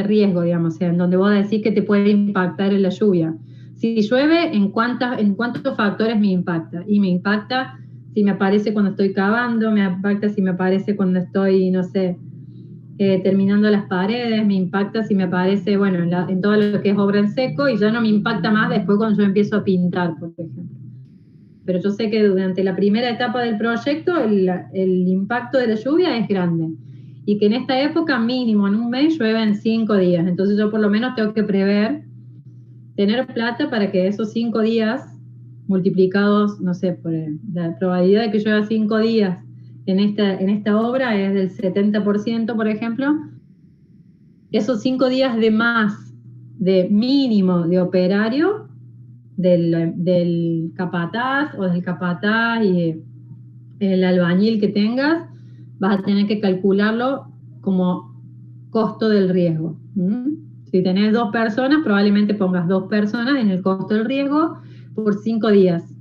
A: riesgo, digamos, o sea, en donde vos decís que te puede impactar en la lluvia. Si llueve, ¿en cuántos factores me impacta? Y me impacta si me aparece cuando estoy cavando, me impacta si me aparece cuando estoy, no sé, terminando las paredes, me impacta si me aparece, bueno, en todo lo que es obra en seco, y ya no me impacta más después cuando yo empiezo a pintar, por ejemplo. Pero yo sé que durante la primera etapa del proyecto el impacto de la lluvia es grande. Y que en esta época mínimo, en un mes, llueven 5 días. Entonces yo por lo menos tengo que prever tener plata para que esos 5 días multiplicados, no sé, por la probabilidad de que llueva 5 días en esta obra es del 70%, por ejemplo, esos 5 días de más de mínimo de operario del capataz o del capataz y el albañil que tengas, vas a tener que calcularlo como costo del riesgo. Si tenés 2 personas, probablemente pongas 2 personas en el costo del riesgo por 5 días.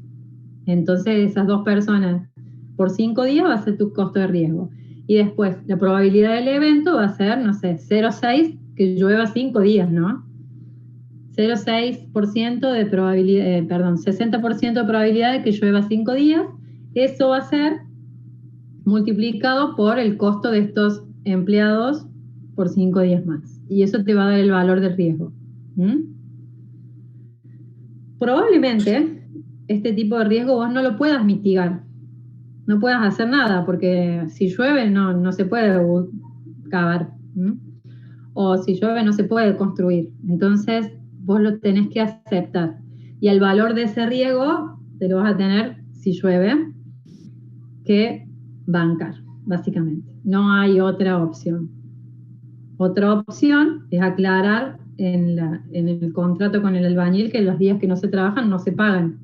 A: Entonces esas 2 personas por 5 días va a ser tu costo de riesgo. Y después la probabilidad del evento va a ser, no sé, 0,6 que llueva 5 días, ¿no? 0,6% de probabilidad, 60% de probabilidad de que llueva 5 días. Eso va a ser multiplicado por el costo de estos empleados por 5 días más. Y eso te va a dar el valor del riesgo. Probablemente este tipo de riesgo vos no lo puedas mitigar. No puedas hacer nada, porque si llueve no se puede cavar. O si llueve no se puede construir. Entonces vos lo tenés que aceptar. Y el valor de ese riesgo te lo vas a tener, si llueve, que bancar, básicamente. No hay otra opción. Otra opción es aclarar en el contrato con el albañil que los días que no se trabajan no se pagan.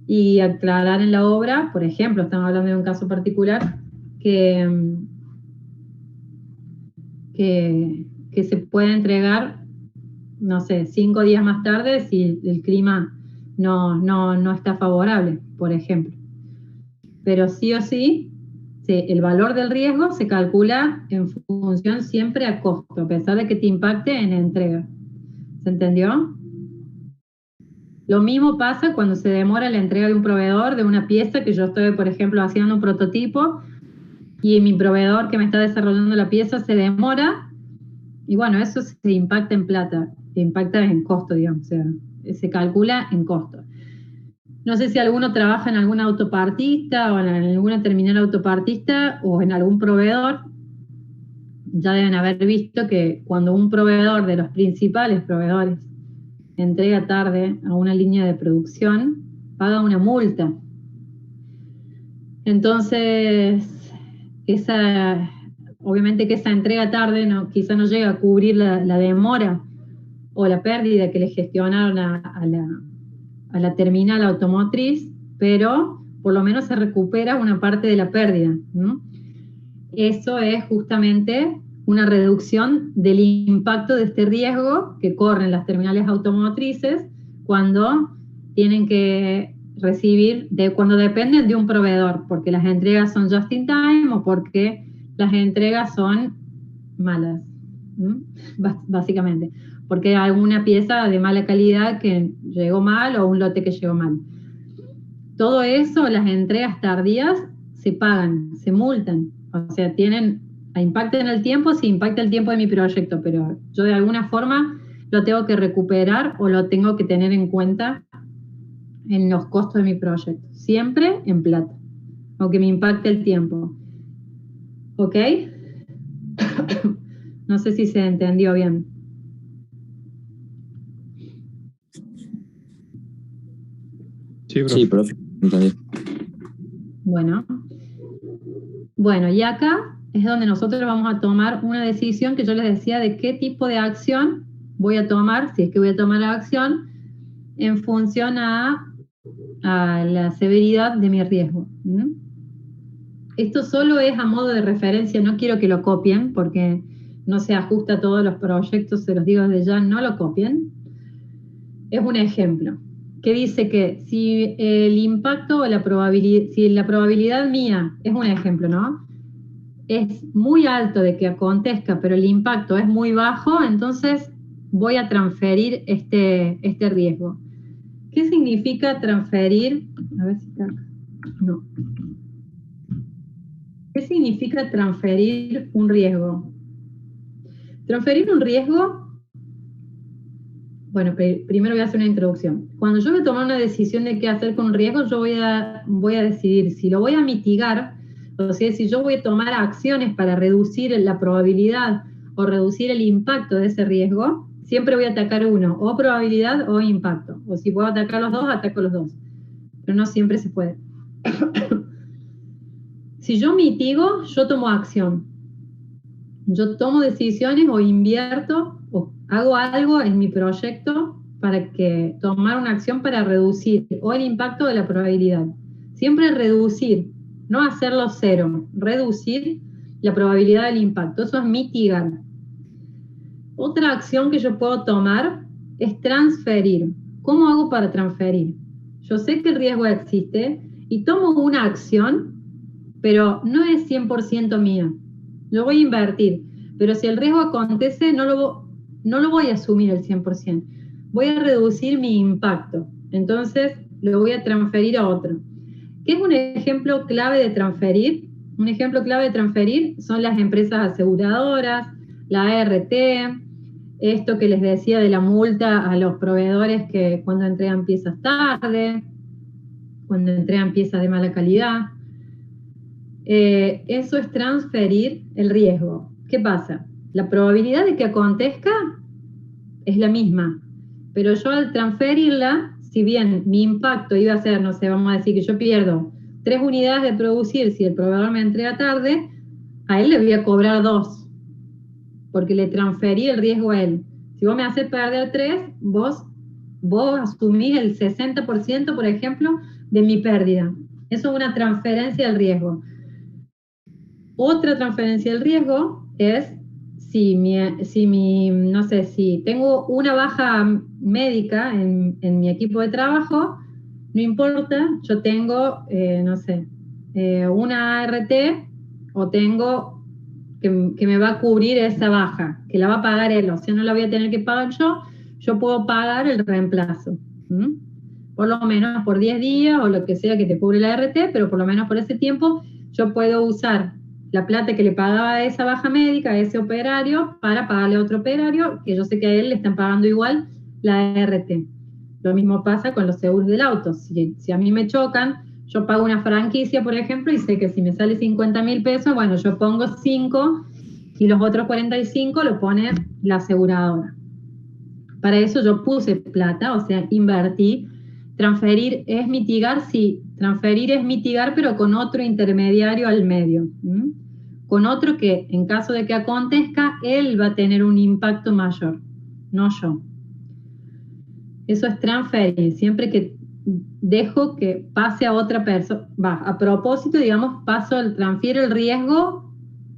A: Y aclarar en la obra, por ejemplo, estamos hablando de un caso particular, que se puede entregar, no sé, 5 días más tarde si el clima no está favorable, por ejemplo. Pero sí o sí, el valor del riesgo se calcula en función siempre a costo, a pesar de que te impacte en la entrega. ¿Se entendió? Lo mismo pasa cuando se demora la entrega de un proveedor de una pieza que yo estoy, por ejemplo, haciendo un prototipo y mi proveedor que me está desarrollando la pieza se demora, y bueno, eso se impacta en plata, se impacta en costo, digamos, o sea, se calcula en costo. No sé si alguno trabaja en alguna autopartista o en alguna terminal autopartista o en algún proveedor. Ya deben haber visto que cuando un proveedor de los principales proveedores entrega tarde a una línea de producción, paga una multa. Entonces, obviamente que esa entrega tarde quizá no llega a cubrir la demora o la pérdida que le gestionaron a la terminal automotriz, pero por lo menos se recupera una parte de la pérdida, ¿no? Eso es justamente una reducción del impacto de este riesgo que corren las terminales automotrices cuando tienen que recibir, cuando dependen de un proveedor, porque las entregas son just in time o porque las entregas son malas, básicamente, porque hay alguna pieza de mala calidad que llegó mal o un lote que llegó mal. Todo eso, las entregas tardías, se pagan, se multan, o sea, impacta en el tiempo, sí impacta el tiempo de mi proyecto, pero yo de alguna forma lo tengo que recuperar o lo tengo que tener en cuenta en los costos de mi proyecto, siempre en plata, aunque me impacte el tiempo. ¿Ok? No sé si se entendió bien.
O: Sí, profe. Entendí.
A: Bueno, y acá es donde nosotros vamos a tomar una decisión que yo les decía de qué tipo de acción voy a tomar, si es que voy a tomar la acción, en función a la severidad de mi riesgo. Esto solo es a modo de referencia, no quiero que lo copien, porque no se ajusta a todos los proyectos, se los digo desde ya, no lo copien. Es un ejemplo, que dice que si el impacto o si la probabilidad mía, es un ejemplo, ¿no?, es muy alto de que acontezca, pero el impacto es muy bajo, entonces voy a transferir este riesgo. ¿Qué significa transferir? A ver si está acá. No. ¿Qué significa transferir un riesgo? Transferir un riesgo, bueno, primero voy a hacer una introducción. Cuando yo voy a tomar una decisión de qué hacer con un riesgo, yo voy a decidir si lo voy a mitigar, o sea, si yo voy a tomar acciones para reducir la probabilidad o reducir el impacto de ese riesgo. Siempre voy a atacar uno, o probabilidad o impacto. O si puedo atacar los dos, ataco los dos. Pero no siempre se puede. Si yo mitigo, yo tomo acción. Yo tomo decisiones o invierto o hago algo en mi proyecto para que tomar una acción para reducir o el impacto de la probabilidad. Siempre reducir, no hacerlo cero, reducir la probabilidad del impacto. Eso es mitigar. Otra acción que yo puedo tomar es transferir. ¿Cómo hago para transferir? Yo sé que el riesgo existe y tomo una acción, pero no es 100% mía. Lo voy a invertir. Pero si el riesgo acontece, no lo voy a asumir al 100%. Voy a reducir mi impacto. Entonces, lo voy a transferir a otro. ¿Qué es un ejemplo clave de transferir? Un ejemplo clave de transferir son las empresas aseguradoras, la ART, esto que les decía de la multa a los proveedores que cuando entregan piezas tarde, cuando entregan piezas de mala calidad. Eso es transferir el riesgo. ¿Qué pasa? La probabilidad de que acontezca es la misma, pero yo al transferirla, si bien mi impacto iba a ser, no sé, vamos a decir que yo pierdo 3 unidades de producir si el proveedor me entrega tarde, a él le voy a cobrar 2, porque le transferí el riesgo a él. Si vos me haces perder 3, vos asumís el 60%, por ejemplo, de mi pérdida. Eso es una transferencia del riesgo. Otra transferencia del riesgo es si tengo una baja médica en mi equipo de trabajo, no importa, yo tengo, una ART o tengo que me va a cubrir esa baja, que la va a pagar él, o sea, no la voy a tener que pagar yo puedo pagar el reemplazo. Por lo menos por 10 días o lo que sea que te cubre la ART, pero por lo menos por ese tiempo yo puedo usar la plata que le pagaba a esa baja médica, a ese operario, para pagarle a otro operario, que yo sé que a él le están pagando igual la ART. Lo mismo pasa con los seguros del auto. Si a mí me chocan, yo pago una franquicia, por ejemplo, y sé que si me sale 50.000 pesos, bueno, yo pongo 5 y los otros 45 lo pone la aseguradora. Para eso yo puse plata, o sea, invertí. Transferir es mitigar, sí. Transferir es mitigar, pero con otro intermediario al medio. Con otro que, en caso de que acontezca, él va a tener un impacto mayor, no yo. Eso es transferir. Siempre que dejo que pase a otra persona, a propósito, digamos, transfiero el riesgo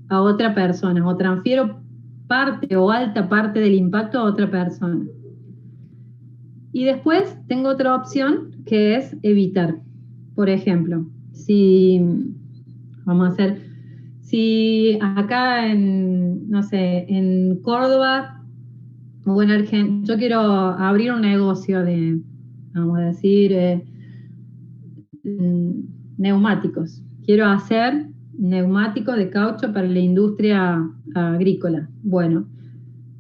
A: a otra persona, o transfiero parte o alta parte del impacto a otra persona. Y después tengo otra opción que es evitar. Por ejemplo, si acá en Córdoba o en Argentina, yo quiero abrir un negocio de, vamos a decir, neumáticos. Quiero hacer neumáticos de caucho para la industria agrícola. Bueno,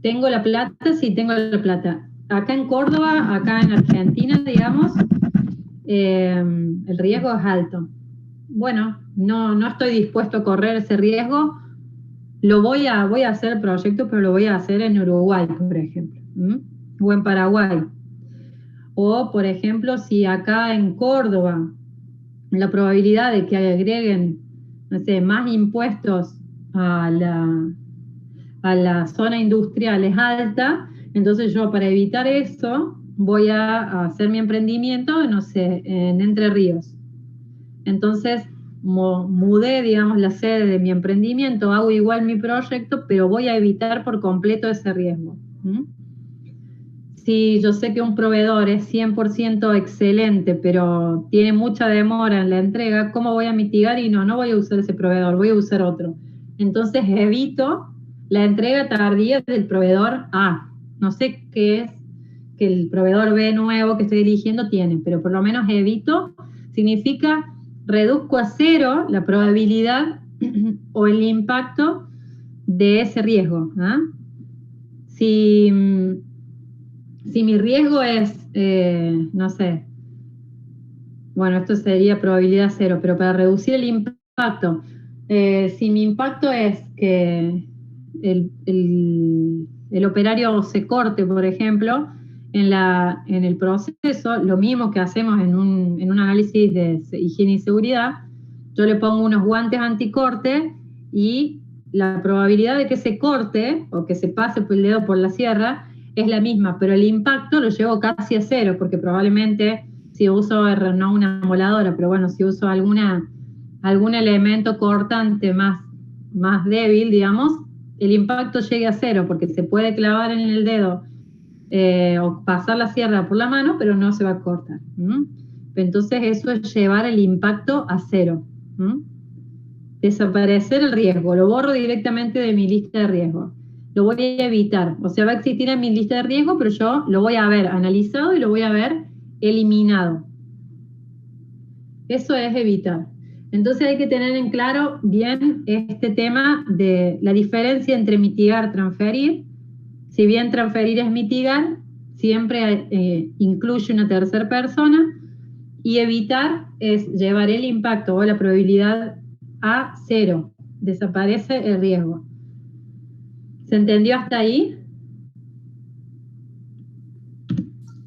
A: ¿tengo la plata? Sí, tengo la plata. Acá en Córdoba, acá en Argentina, digamos, el riesgo es alto. Bueno, no estoy dispuesto a correr ese riesgo. Voy a hacer el proyecto, pero lo voy a hacer en Uruguay, por ejemplo, o en Paraguay. O, por ejemplo, si acá en Córdoba la probabilidad de que agreguen, más impuestos a la zona industrial es alta, entonces yo para evitar eso voy a hacer mi emprendimiento, en Entre Ríos. Entonces mudé, digamos, la sede de mi emprendimiento, hago igual mi proyecto, pero voy a evitar por completo ese riesgo. Si yo sé que un proveedor es 100% excelente, pero tiene mucha demora en la entrega, ¿cómo voy a mitigar? Y no voy a usar ese proveedor, voy a usar otro. Entonces evito la entrega tardía del proveedor A. No sé qué es que el proveedor B nuevo que estoy eligiendo tiene, pero por lo menos evito, significa reduzco a 0 la probabilidad o el impacto de ese riesgo. Si mi riesgo es, bueno, esto sería probabilidad 0, pero para reducir el impacto, si mi impacto es que el operario se corte, por ejemplo, en el proceso, lo mismo que hacemos en un análisis de higiene y seguridad, yo le pongo unos guantes anticorte y la probabilidad de que se corte o que se pase el dedo por la sierra es la misma, pero el impacto lo llevo casi a cero, porque probablemente si uso, no una moladora, pero bueno, si uso algún elemento cortante más débil, digamos, el impacto llegue a cero, porque se puede clavar en el dedo o pasar la sierra por la mano, pero no se va a cortar. Entonces eso es llevar el impacto a cero. Desaparecer el riesgo, lo borro directamente de mi lista de riesgo. Lo voy a evitar, o sea, va a existir en mi lista de riesgo, pero yo lo voy a ver analizado y lo voy a ver eliminado. Eso es evitar. Entonces hay que tener en claro bien este tema de la diferencia entre mitigar, transferir. Si bien transferir es mitigar, siempre incluye una tercera persona, y evitar es llevar el impacto o la probabilidad a cero. Desaparece el riesgo. ¿Se entendió hasta ahí?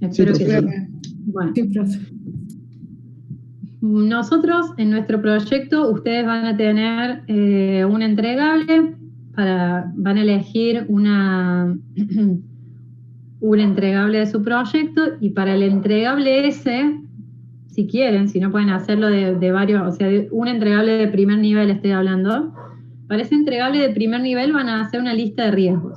A: Espero que sí. Bueno.
K: Sí, profe.
A: Nosotros en nuestro proyecto ustedes van a tener un entregable, van a elegir un entregable de su proyecto, y para el entregable ese, si quieren, si no pueden hacerlo de varios, o sea, un entregable de primer nivel estoy hablando, para ese entregable de primer nivel van a hacer una lista de riesgos.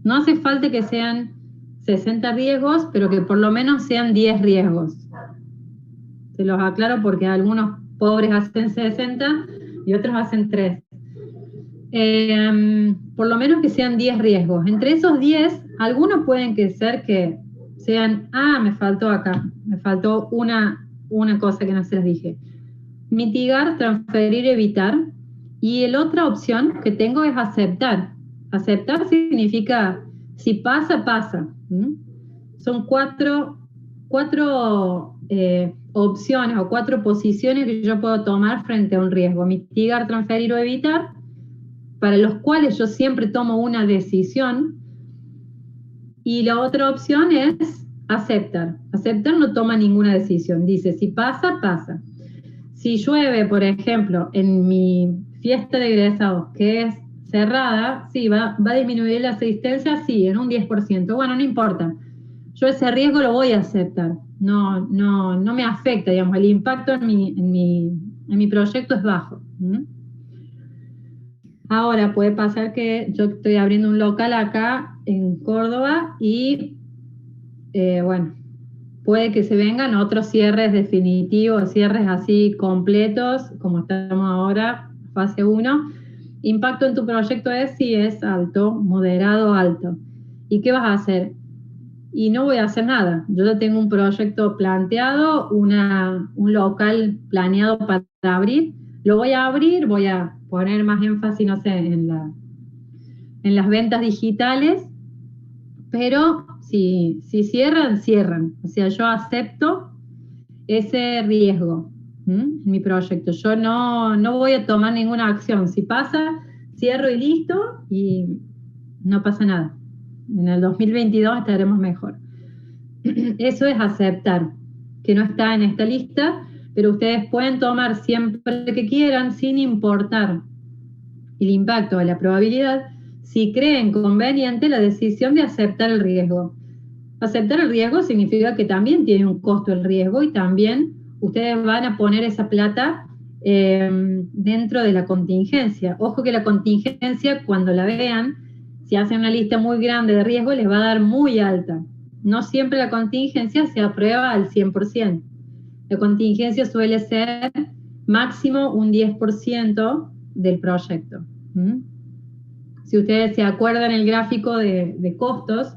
A: No hace falta que sean 60 riesgos, pero que por lo menos sean 10 riesgos. Se los aclaro porque algunos pobres hacen 60 y otros hacen 3. Por lo menos que sean 10 riesgos. Entre esos 10, algunos pueden ser que sean, me faltó acá, me faltó una cosa que no se les dije. Mitigar, transferir, evitar. Y la otra opción que tengo es aceptar. Aceptar significa, si pasa, pasa. Son cuatro opciones o 4 posiciones que yo puedo tomar frente a un riesgo: mitigar, transferir o evitar, para los cuales yo siempre tomo una decisión. Y la otra opción es aceptar. Aceptar no toma ninguna decisión, dice, si pasa, pasa. Si llueve, por ejemplo, en mi fiesta de egresados, que es cerrada, sí, va a disminuir la asistencia, sí, en un 10%. Bueno, no importa. Yo ese riesgo lo voy a aceptar. No me afecta, digamos, el impacto en mi proyecto es bajo. Ahora puede pasar que yo estoy abriendo un local acá en Córdoba y, bueno, puede que se vengan otros cierres definitivos, cierres así completos, como estamos ahora, fase 1. Impacto en tu proyecto es si es alto, moderado, alto. ¿Y qué vas a hacer? Y no voy a hacer nada. Yo ya tengo un proyecto planteado, un local planeado para abrir. Lo voy a abrir, voy a poner más énfasis, no sé, en las ventas digitales, pero si cierran, cierran. O sea, yo acepto ese riesgo en mi proyecto. Yo no voy a tomar ninguna acción. Si pasa, cierro y listo, y no pasa nada. En el 2022 estaremos mejor. Eso es aceptar, que no está en esta lista, pero ustedes pueden tomar siempre que quieran, sin importar el impacto o la probabilidad, si creen conveniente la decisión de aceptar el riesgo. Aceptar el riesgo significa que también tiene un costo el riesgo, y también ustedes van a poner esa plata dentro de la contingencia. Ojo que la contingencia, cuando la vean, si hacen una lista muy grande de riesgo, les va a dar muy alta. No siempre la contingencia se aprueba al 100%. La contingencia suele ser máximo un 10% del proyecto. Si ustedes se acuerdan el gráfico de costos,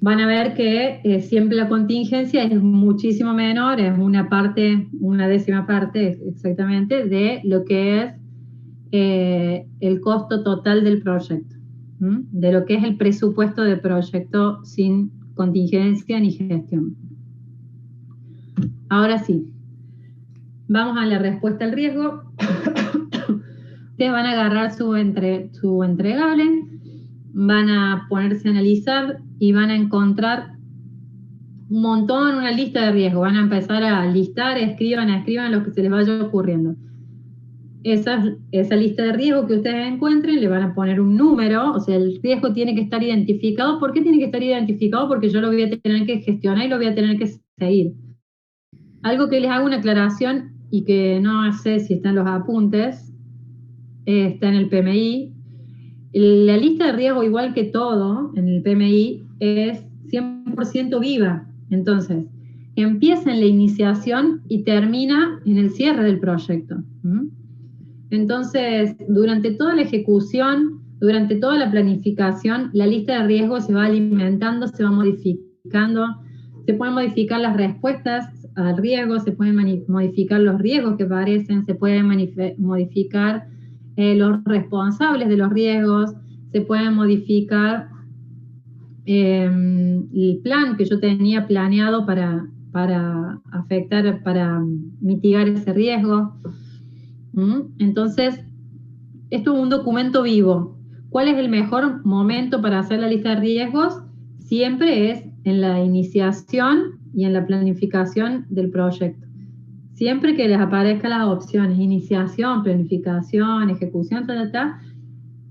A: van a ver que siempre la contingencia es muchísimo menor, es una décima parte exactamente de lo que es el costo total del proyecto, de lo que es el presupuesto de proyecto sin contingencia ni gestión. Ahora sí, vamos a la respuesta al riesgo. Ustedes van a agarrar su entregable, van a ponerse a analizar y van a encontrar un montón, una lista de riesgos. Van a empezar a listar, escriban lo que se les vaya ocurriendo. Esa lista de riesgos que ustedes encuentren, le van a poner un número, o sea, el riesgo tiene que estar identificado. ¿Por qué tiene que estar identificado? Porque yo lo voy a tener que gestionar y lo voy a tener que seguir. Algo que les hago una aclaración y que no sé si está en los apuntes, está en el PMI. La lista de riesgo, igual que todo en el PMI, es 100% viva. Entonces, empieza en la iniciación y termina en el cierre del proyecto. Entonces, durante toda la ejecución, durante toda la planificación, la lista de riesgos se va alimentando, se va modificando, se pueden modificar las respuestas al riesgo, se pueden modificar los riesgos que aparecen, se pueden modificar los responsables de los riesgos, se pueden modificar el plan que yo tenía planeado para mitigar ese riesgo. Entonces, esto es un documento vivo. ¿Cuál es el mejor momento para hacer la lista de riesgos? Siempre es en la iniciación y en la planificación del proyecto. Siempre que les aparezcan las opciones, iniciación, planificación, ejecución,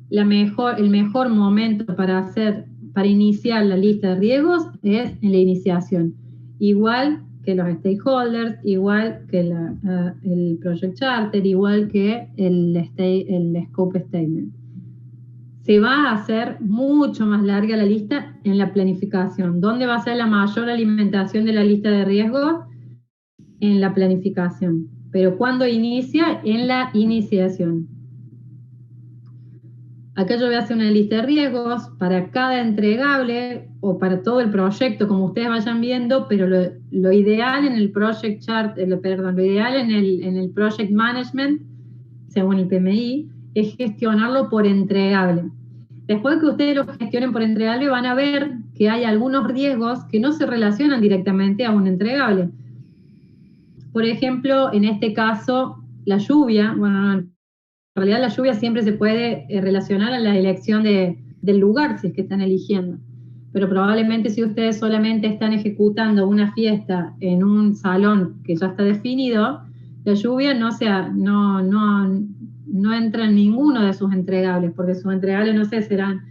A: el mejor momento para iniciar la lista de riesgos es en la iniciación. Igual que los stakeholders, igual que el project charter, igual que el scope statement. Se va a hacer mucho más larga la lista en la planificación. ¿Dónde va a ser la mayor alimentación de la lista de riesgos? En la planificación. Pero ¿cuándo inicia? En la iniciación. Acá yo voy a hacer una lista de riesgos para cada entregable o para todo el proyecto, como ustedes vayan viendo, pero lo ideal en el project chart, lo ideal en el project management, según el PMI, es gestionarlo por entregable. Después que ustedes lo gestionen por entregable, van a ver que hay algunos riesgos que no se relacionan directamente a un entregable. Por ejemplo, en este caso, la lluvia, en realidad la lluvia siempre se puede relacionar a la elección del lugar, si es que están eligiendo. Pero probablemente si ustedes solamente están ejecutando una fiesta en un salón que ya está definido, la lluvia no entra en ninguno de sus entregables, porque sus entregables, no sé, serán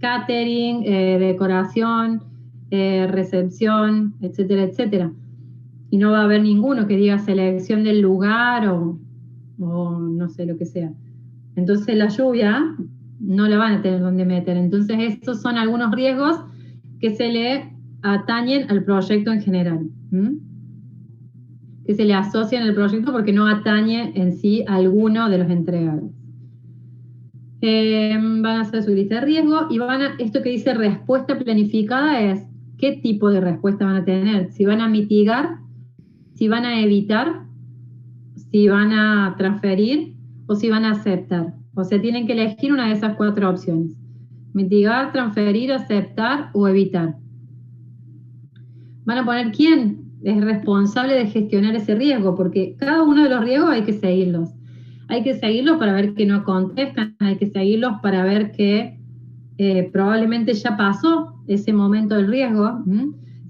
A: catering, decoración, recepción, etcétera, etcétera. Y no va a haber ninguno que diga selección del lugar o no sé, lo que sea. Entonces la lluvia no la van a tener donde meter. Entonces estos son algunos riesgos que se le atañen al proyecto en general. Que se le asocian al proyecto porque no atañe en sí a alguno de los entregables. Van a hacer su lista de riesgo y esto que dice respuesta planificada es qué tipo de respuesta van a tener. Si van a mitigar, si van a evitar, si van a transferir o si van a aceptar. O sea, tienen que elegir una de esas 4 opciones. Mitigar, transferir, aceptar o evitar. Van a poner quién es responsable de gestionar ese riesgo, porque cada uno de los riesgos hay que seguirlos. Hay que seguirlos para ver que no acontezcan, hay que seguirlos para ver que probablemente ya pasó ese momento del riesgo.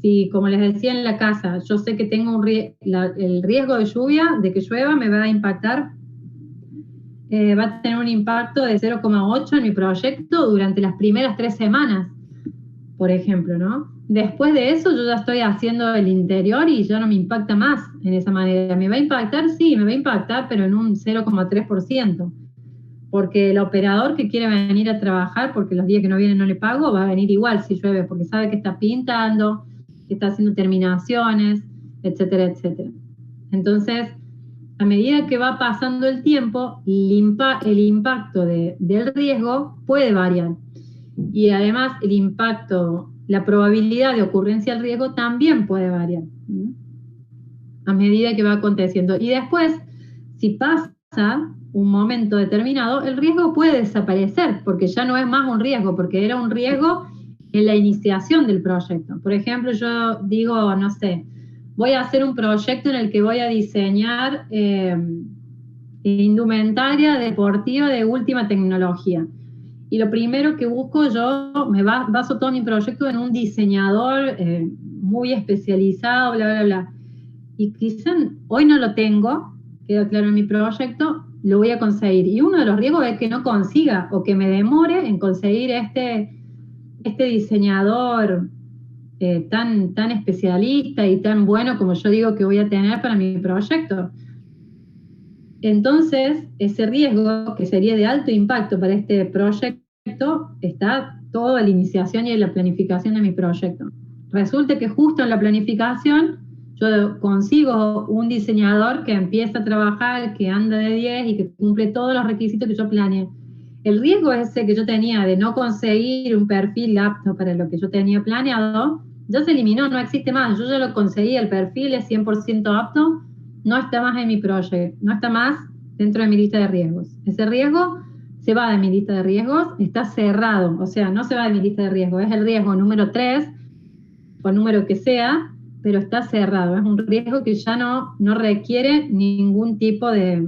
A: Si, como les decía en la casa, yo sé que tengo el riesgo de lluvia, de que llueva, me va a impactar, va a tener un impacto de 0,8 en mi proyecto durante las primeras 3 semanas, por ejemplo, ¿no? Después de eso yo ya estoy haciendo el interior y ya no me impacta más en esa manera. ¿Me va a impactar? Sí, me va a impactar, pero en un 0,3%. Porque el operador que quiere venir a trabajar, porque los días que no viene no le pago, va a venir igual si llueve, porque sabe que está pintando, que está haciendo terminaciones, etcétera, etcétera. Entonces, a medida que va pasando el tiempo, el impacto del riesgo puede variar. Y además el impacto, la probabilidad de ocurrencia del riesgo también puede variar a medida que va aconteciendo. Y después, si pasa un momento determinado, el riesgo puede desaparecer, porque ya no es más un riesgo, porque era un riesgo en la iniciación del proyecto. Por ejemplo, yo digo, no sé, voy a hacer un proyecto en el que voy a diseñar indumentaria deportiva de última tecnología. Y lo primero que busco yo, baso todo mi proyecto en un diseñador muy especializado, bla, bla, bla. Y quizá hoy no lo tengo, queda claro en mi proyecto, lo voy a conseguir. Y uno de los riesgos es que no consiga o que me demore en conseguir este diseñador tan especialista y tan bueno como yo digo que voy a tener para mi proyecto. Entonces, ese riesgo, que sería de alto impacto para este proyecto, está todo en la iniciación y en la planificación de mi proyecto. Resulta que justo en la planificación yo consigo un diseñador que empieza a trabajar, que anda de 10 y que cumple todos los requisitos que yo planeé. El riesgo ese que yo tenía de no conseguir un perfil apto para lo que yo tenía planeado, ya se eliminó, no existe más. Yo ya lo conseguí, el perfil es 100% apto, no está más en mi proyecto, no está más dentro de mi lista de riesgos. Ese riesgo se va de mi lista de riesgos, está cerrado, o sea, no se va de mi lista de riesgos, es el riesgo número 3, o número que sea, pero está cerrado, es un riesgo que ya no requiere ningún tipo de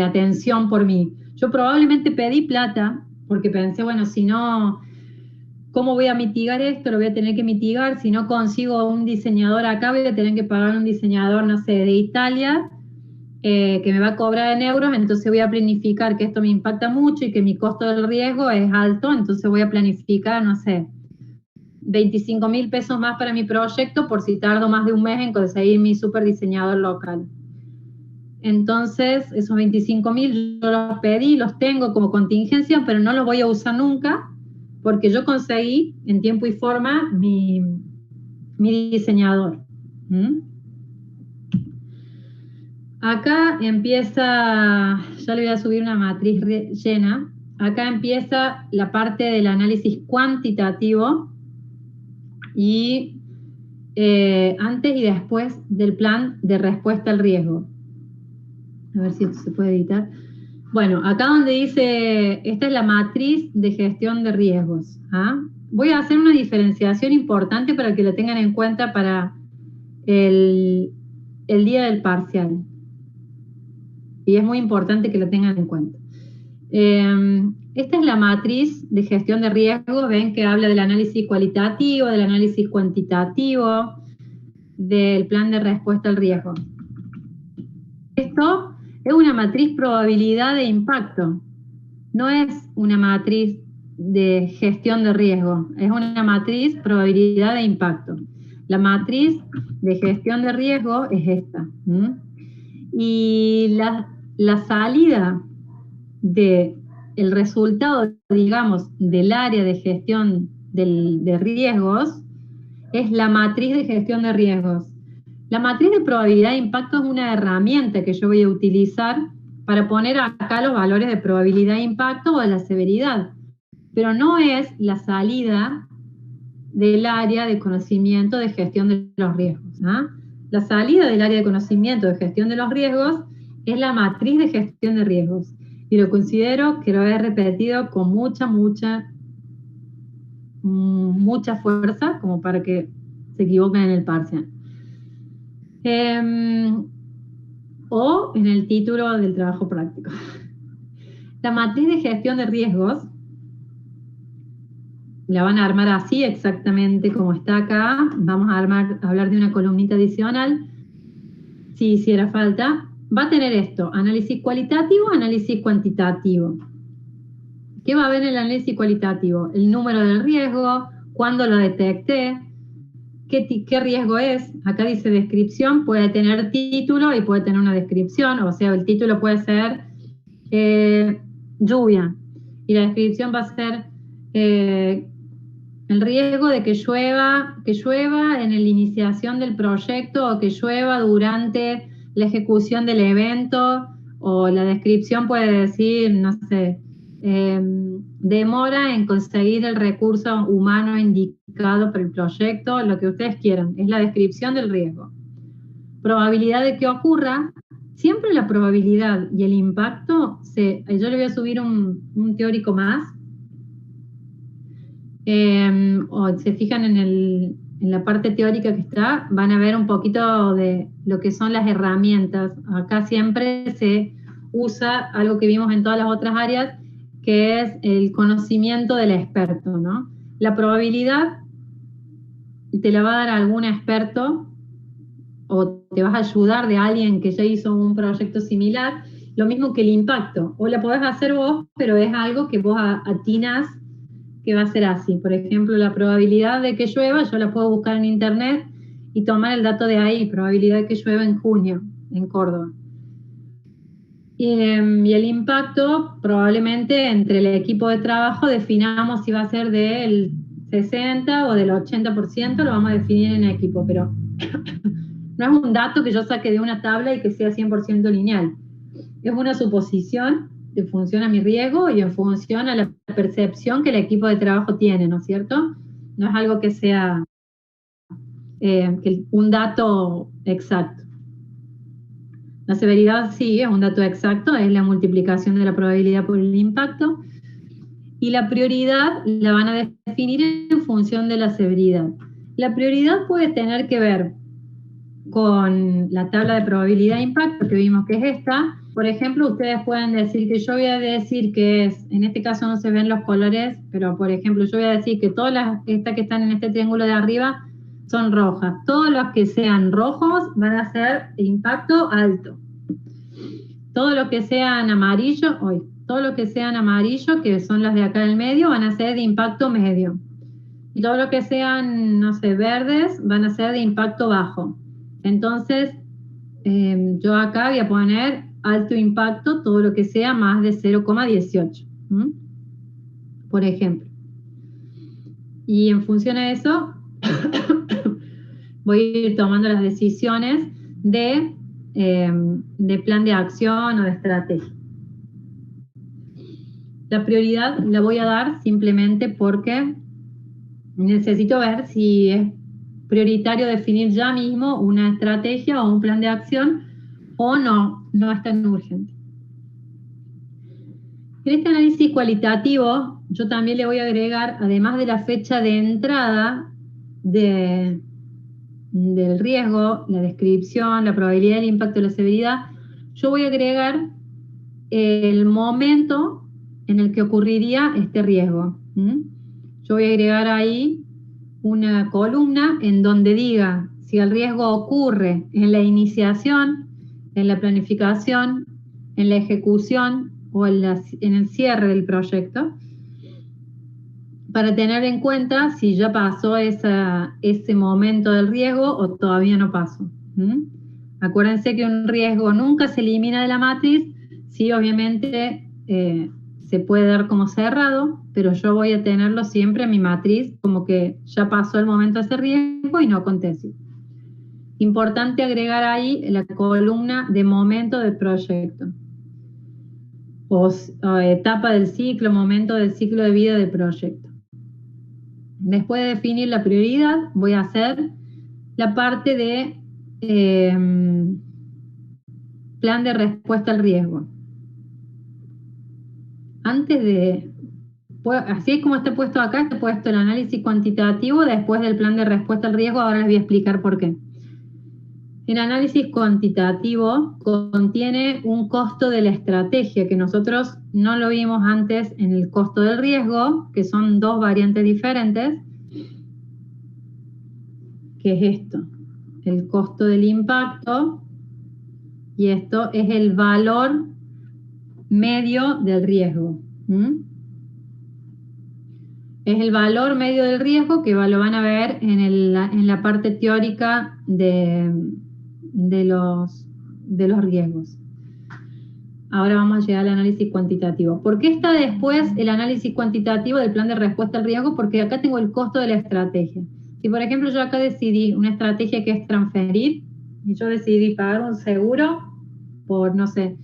A: atención por mí. Yo probablemente pedí plata, porque pensé, bueno, si no, ¿cómo voy a mitigar esto? Lo voy a tener que mitigar. Si no consigo un diseñador acá, voy a tener que pagar un diseñador, no sé, de Italia, que me va a cobrar en euros, entonces voy a planificar que esto me impacta mucho y que mi costo del riesgo es alto, entonces voy a planificar, no sé, 25.000 pesos más para mi proyecto por si tardo más de un mes en conseguir mi super diseñador local. Entonces, esos 25.000 yo los pedí, los tengo como contingencia, pero no los voy a usar nunca, porque yo conseguí en tiempo y forma mi diseñador. Acá empieza, ya le voy a subir una matriz llena, acá empieza la parte del análisis cuantitativo y antes y después del plan de respuesta al riesgo. A ver si esto se puede editar. Bueno, acá donde dice, esta es la matriz de gestión de riesgos. Voy a hacer una diferenciación importante para que lo tengan en cuenta para el día del parcial. Y es muy importante que lo tengan en cuenta. Esta es la matriz de gestión de riesgos. Ven que habla del análisis cualitativo, del análisis cuantitativo, del plan de respuesta al riesgo. Esto es una matriz probabilidad de impacto, no es una matriz de gestión de riesgo, es una matriz probabilidad de impacto. La matriz de gestión de riesgo es esta. Y la salida del resultado, digamos, del área de gestión de riesgos es la matriz de gestión de riesgos. La matriz de probabilidad de impacto es una herramienta que yo voy a utilizar para poner acá los valores de probabilidad de impacto o de la severidad, pero no es la salida del área de conocimiento de gestión de los riesgos. La salida del área de conocimiento de gestión de los riesgos es la matriz de gestión de riesgos, y lo considero que lo he repetido con mucha fuerza, como para que se equivoquen en el parcial. O en el título del trabajo práctico. La matriz de gestión de riesgos la van a armar así exactamente como está acá. Vamos a hablar de una columnita adicional si hiciera falta. Va a tener esto: análisis cualitativo, análisis cuantitativo. ¿Qué va a haber en el análisis cualitativo? El número del riesgo, cuándo lo detecté, ¿qué riesgo es? Acá dice descripción, puede tener título y puede tener una descripción, o sea, el título puede ser lluvia, y la descripción va a ser el riesgo de que llueva en la iniciación del proyecto o que llueva durante la ejecución del evento, o la descripción puede decir, no sé, demora en conseguir el recurso humano indicado por el proyecto, lo que ustedes quieran, es la descripción del riesgo. Probabilidad de que ocurra, siempre la probabilidad y el impacto, yo le voy a subir un teórico más, o se fijan en la parte teórica que está, van a ver un poquito de lo que son las herramientas. Acá siempre se usa algo que vimos en todas las otras áreas, que es el conocimiento del experto, ¿no? La probabilidad te la va a dar algún experto o te vas a ayudar de alguien que ya hizo un proyecto similar, lo mismo que el impacto. O la podés hacer vos, pero es algo que vos atinas que va a ser así. Por ejemplo, la probabilidad de que llueva, yo la puedo buscar en internet y tomar el dato de ahí, probabilidad de que llueva en junio, en Córdoba. Y el impacto, probablemente entre el equipo de trabajo definamos si va a ser del 60 o del 80%, lo vamos a definir en equipo, pero no es un dato que yo saque de una tabla y que sea 100% lineal. Es una suposición en función a mi riesgo y en función a la percepción que el equipo de trabajo tiene, ¿no es cierto? No es algo que sea un dato exacto. La severidad sí es un dato exacto, es la multiplicación de la probabilidad por el impacto, y la prioridad la van a definir en función de la severidad. La prioridad puede tener que ver con la tabla de probabilidad de impacto que vimos que es esta. Por ejemplo, ustedes pueden decir que yo voy a decir que es, en este caso no se ven los colores, pero por ejemplo yo voy a decir que todas estas que están en este triángulo de arriba son rojas. Todos los que sean rojos van a ser de impacto alto. Todos los que sean amarillos, que son las de acá del medio, van a ser de impacto medio. Y todos los que sean, no sé, verdes, van a ser de impacto bajo. Entonces, yo acá voy a poner alto impacto, todo lo que sea más de 0,18. Por ejemplo. Y en función a eso, voy a ir tomando las decisiones de plan de acción o de estrategia. La prioridad la voy a dar simplemente porque necesito ver si es prioritario definir ya mismo una estrategia o un plan de acción o no es tan urgente. En este análisis cualitativo yo también le voy a agregar, además de la fecha de entrada del riesgo, la descripción, la probabilidad del impacto y la severidad, yo voy a agregar el momento en el que ocurriría este riesgo. Yo voy a agregar ahí una columna en donde diga si el riesgo ocurre en la iniciación, en la planificación, en la ejecución o en el cierre del proyecto, para tener en cuenta si ya pasó ese momento del riesgo o todavía no pasó. Acuérdense que un riesgo nunca se elimina de la matriz, sí, obviamente se puede dar como cerrado, pero yo voy a tenerlo siempre en mi matriz como que ya pasó el momento de ese riesgo y no aconteció. Importante agregar ahí la columna de momento del proyecto. O etapa del ciclo, momento del ciclo de vida del proyecto. Después de definir la prioridad, voy a hacer la parte de plan de respuesta al riesgo. Así es como está puesto acá, está puesto el análisis cuantitativo después del plan de respuesta al riesgo. Ahora les voy a explicar por qué. El análisis cuantitativo contiene un costo de la estrategia, que nosotros no lo vimos antes en el costo del riesgo, que son dos variantes diferentes, que es esto, el costo del impacto, y esto es el valor medio del riesgo. Es el valor medio del riesgo que lo van a ver en la parte teórica de los riesgos. Ahora vamos a llegar al análisis cuantitativo. ¿Por qué está después el análisis cuantitativo del plan de respuesta al riesgo? Porque acá tengo el costo de la estrategia. Si por ejemplo yo acá decidí una estrategia que es transferir, y yo decidí pagar un seguro por, no sé,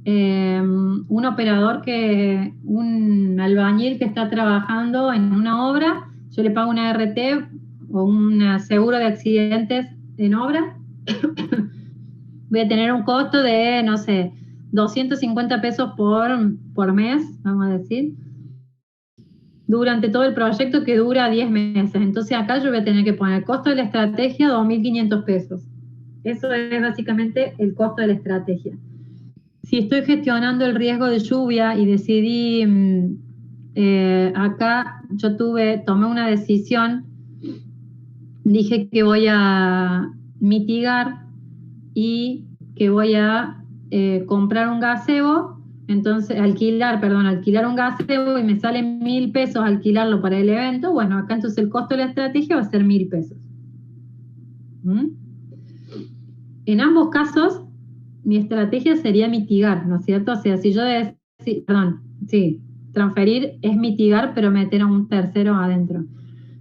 A: un operador un albañil que está trabajando en una obra, yo le pago una ART o un seguro de accidentes en obra, voy a tener un costo de, no sé, 250 pesos por mes, vamos a decir, durante todo el proyecto que dura 10 meses. Entonces acá yo voy a tener que poner el costo de la estrategia 2.500 pesos. Eso es básicamente el costo de la estrategia. Si estoy gestionando el riesgo de lluvia y decidí, acá yo tomé una decisión dije que voy a mitigar y que voy a comprar un gazebo, entonces alquilar un gazebo y me sale 1.000 pesos alquilarlo para el evento, bueno, acá entonces el costo de la estrategia va a ser 1.000 pesos. En ambos casos, mi estrategia sería mitigar, ¿no es cierto? O sea, si yo transferir es mitigar, pero meter a un tercero adentro.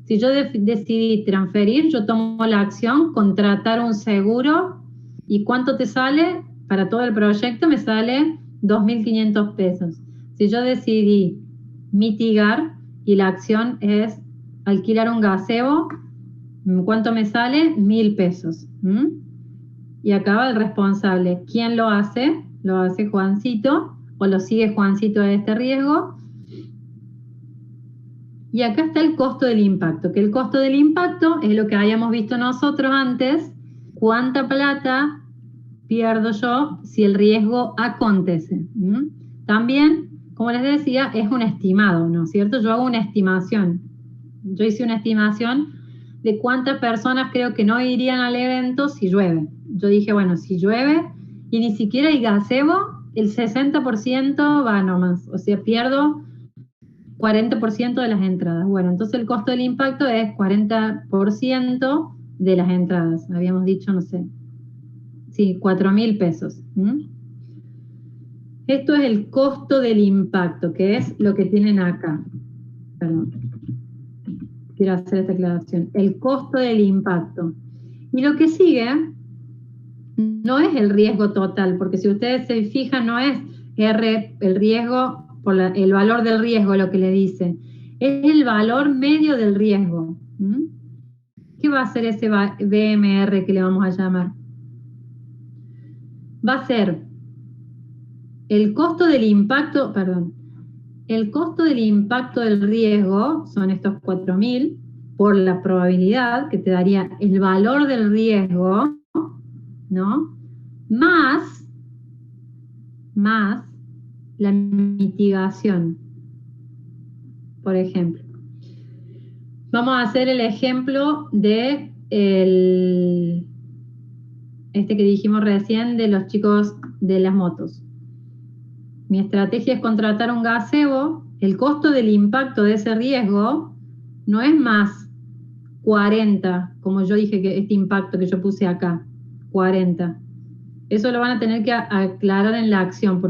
A: Si yo decidí transferir, yo tomo la acción, contratar un seguro, ¿y cuánto te sale? Para todo el proyecto me sale 2.500 pesos. Si yo decidí mitigar y la acción es alquilar un gazebo, ¿cuánto me sale? 1.000 pesos. Y acá va el responsable. ¿Quién lo hace? Lo hace Juancito, o lo sigue Juancito de este riesgo. Y acá está el costo del impacto, que el costo del impacto es lo que habíamos visto nosotros antes, cuánta plata pierdo yo si el riesgo acontece. También, como les decía, es un estimado, ¿no es cierto? Yo hago una estimación. Yo hice una estimación de cuántas personas creo que no irían al evento si llueve. Yo dije, bueno, si llueve y ni siquiera hay gazebo, el 60% va nomás. O sea, pierdo 40% de las entradas. Bueno, entonces el costo del impacto es 40% de las entradas. Habíamos dicho, no sé, sí, 4.000 pesos. Esto es el costo del impacto, que es lo que tienen acá. Perdón. Quiero hacer esta aclaración. El costo del impacto. Y lo que sigue no es el riesgo total, porque si ustedes se fijan, no es el riesgo por el valor del riesgo lo que le dice. Es el valor medio del riesgo. ¿Qué va a ser ese BMR que le vamos a llamar? Va a ser el costo del impacto, el costo del impacto del riesgo, son estos 4.000, por la probabilidad, que te daría el valor del riesgo, ¿no? Más la mitigación, por ejemplo. Vamos a hacer el ejemplo de este que dijimos recién de los chicos de las motos. Mi estrategia es contratar un gazebo. El costo del impacto de ese riesgo no es más 40, como yo dije que este impacto que yo puse acá, 40. Eso lo van a tener que aclarar en la acción,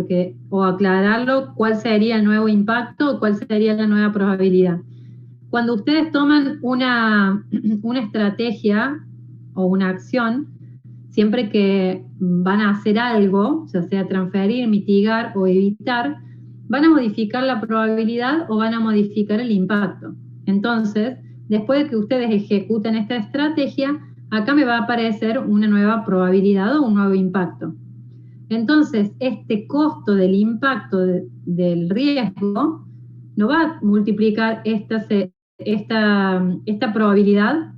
A: o aclararlo cuál sería el nuevo impacto o cuál sería la nueva probabilidad. Cuando ustedes toman una estrategia o una acción, siempre que van a hacer algo, ya sea transferir, mitigar o evitar, van a modificar la probabilidad o van a modificar el impacto. Entonces, después de que ustedes ejecuten esta estrategia, acá me va a aparecer una nueva probabilidad o un nuevo impacto. Entonces, este costo del impacto del riesgo no va a multiplicar esta probabilidad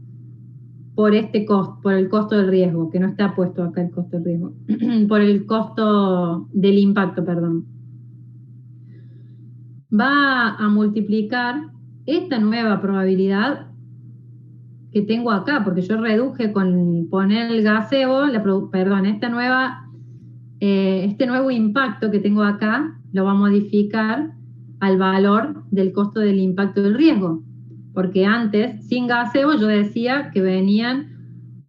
A: por el costo del riesgo, que no está puesto acá el costo del riesgo, por el costo del impacto, perdón. Va a multiplicar esta nueva probabilidad que tengo acá, porque yo reduje con poner el gazebo, este nuevo impacto que tengo acá, lo va a modificar al valor del costo del impacto del riesgo. Porque antes, sin gazebo, yo decía que venían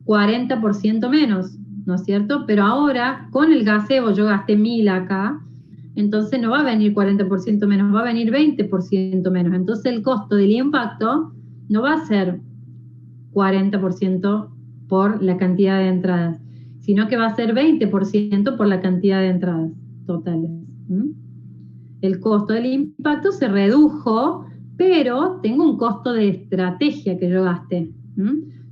A: 40% menos, ¿no es cierto? Pero ahora, con el gazebo, yo gasté 1.000 acá, entonces no va a venir 40% menos, va a venir 20% menos. Entonces el costo del impacto no va a ser 40% por la cantidad de entradas, sino que va a ser 20% por la cantidad de entradas totales. El costo del impacto se redujo, pero tengo un costo de estrategia que yo gasté.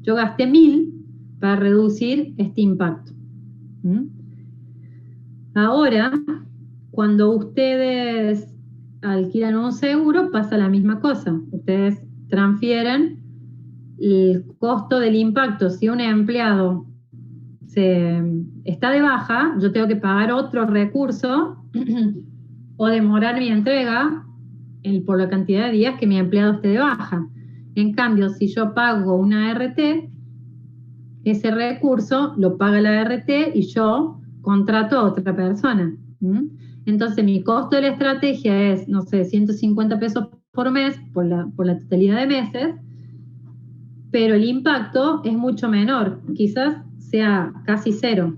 A: Yo gasté 1.000 para reducir este impacto. Ahora, cuando ustedes alquilan un seguro, pasa la misma cosa. Ustedes transfieren el costo del impacto. Si un empleado está de baja, yo tengo que pagar otro recurso o demorar mi entrega por la cantidad de días que mi empleado esté de baja. En cambio, si yo pago una ART, ese recurso lo paga la ART y yo contrato a otra persona. Entonces mi costo de la estrategia es, no sé, 150 pesos por mes, por la totalidad de meses, pero el impacto es mucho menor, quizás sea casi cero.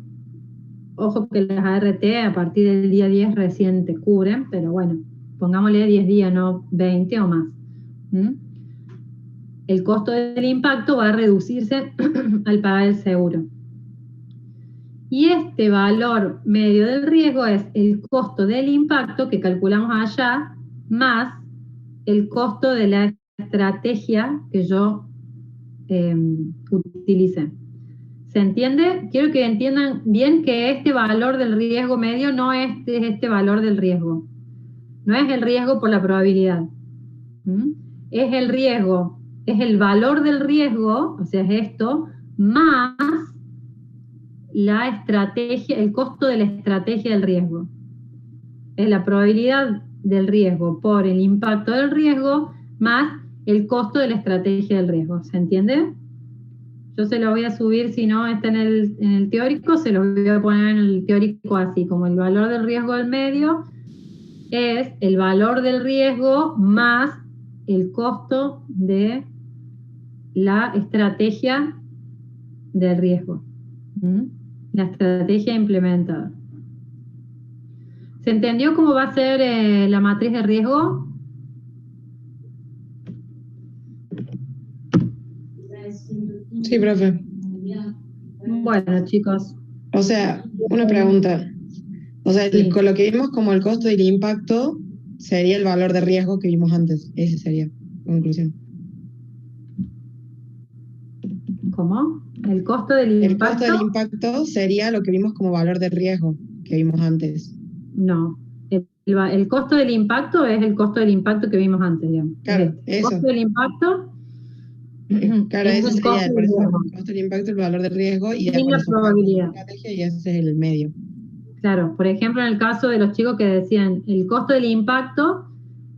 A: Ojo que las ART a partir del día 10 recién te cubren, pero bueno, pongámosle 10 días, no 20 o más. El costo del impacto va a reducirse al pagar el seguro. Y este valor medio del riesgo es el costo del impacto que calculamos allá, más el costo de la estrategia que yo utilice. ¿Se entiende? Quiero que entiendan bien que este valor del riesgo medio no es este valor del riesgo. No es el riesgo por la probabilidad. Es el riesgo, es el valor del riesgo, o sea, es esto, más la estrategia, el costo de la estrategia del riesgo. Es la probabilidad del riesgo por el impacto del riesgo más el costo de la estrategia del riesgo. ¿Se entiende? Yo se lo voy a subir, si no está en el teórico, se lo voy a poner en el teórico así, como el valor del riesgo del medio es el valor del riesgo más el costo de la estrategia del riesgo. La estrategia implementada. ¿Se entendió cómo va a ser la matriz de riesgo?
P: Sí, profe.
A: Bueno, chicos.
P: O sea, una pregunta. O sea, con lo que vimos como el costo del impacto sería el valor de riesgo que vimos antes. Ese sería la conclusión.
A: ¿Cómo? ¿El costo del impacto?
P: El costo del impacto sería lo que vimos como valor de riesgo que vimos antes.
A: No. El costo del impacto es el costo del impacto que vimos antes, digamos.
P: Claro,
A: El costo del impacto.
P: Claro,
A: es
P: eso
A: el
P: sería
A: costo
P: por eso,
A: del riesgo.
P: el costo del impacto, el valor de riesgo y
A: Y
P: después
A: la probabilidad.
P: la estrategia y ese es el medio.
A: Claro, por ejemplo, en el caso de los chicos que decían el costo del impacto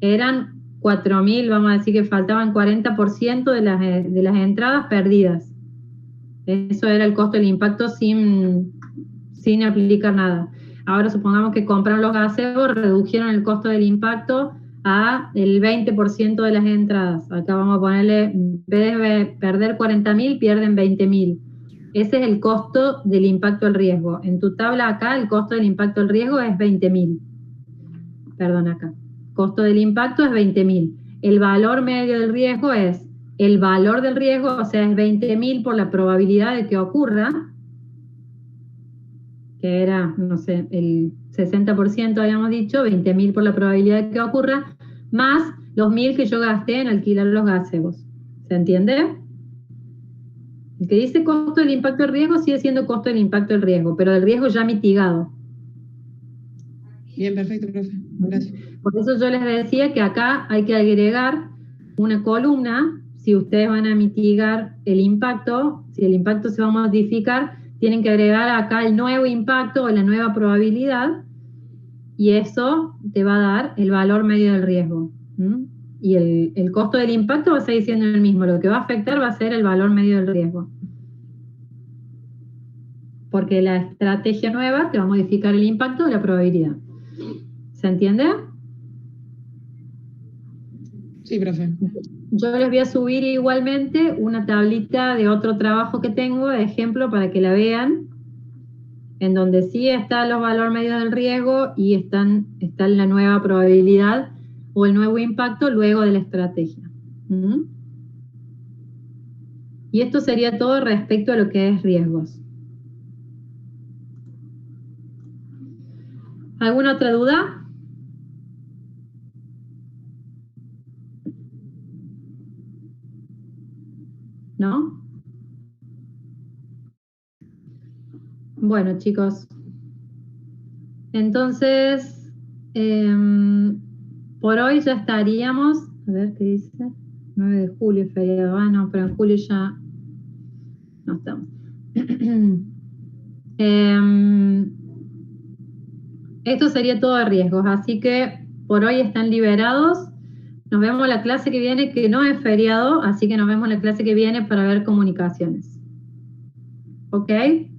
A: eran 4.000, vamos a decir que faltaban 40% de las entradas perdidas. Eso era el costo del impacto sin aplicar nada. Ahora supongamos que compraron los gazebos, redujeron el costo del impacto a el 20% de las entradas. Acá vamos a ponerle, en vez de perder 40.000, pierden 20.000. Ese es el costo del impacto al riesgo. En tu tabla acá, el costo del impacto al riesgo es 20.000. Perdón, acá. Costo del impacto es 20.000. El valor medio del riesgo es el valor del riesgo, o sea, es 20.000 por la probabilidad de que ocurra, que era, no sé, el 60% habíamos dicho, 20.000 por la probabilidad de que ocurra, más los 1.000 que yo gasté en alquilar los gazebos. ¿Se entiende? El que dice costo del impacto del riesgo sigue siendo costo del impacto del riesgo, pero del riesgo ya mitigado.
P: Bien, perfecto, profe. Gracias.
A: Por eso yo les decía que acá hay que agregar una columna, si ustedes van a mitigar el impacto, si el impacto se va a modificar, tienen que agregar acá el nuevo impacto o la nueva probabilidad, y eso te va a dar el valor medio del riesgo. Y el costo del impacto va a seguir siendo el mismo, lo que va a afectar va a ser el valor medio del riesgo. Porque la estrategia nueva te va a modificar el impacto de la probabilidad. ¿Se entiende?
P: Sí, profe.
A: Yo les voy a subir igualmente una tablita de otro trabajo que tengo, de ejemplo, para que la vean, en donde sí están los valores medios del riesgo y está la nueva probabilidad o el nuevo impacto luego de la estrategia. Y esto sería todo respecto a lo que es riesgos. ¿Alguna otra duda? ¿No? Bueno, chicos. Entonces, por hoy ya estaríamos, a ver qué dice, 9 de julio, feriado, no, pero en julio ya no estamos. Esto sería todo de riesgos, así que por hoy están liberados. Nos vemos la clase que viene, que no es feriado, así que nos vemos la clase que viene para ver comunicaciones. ¿ok?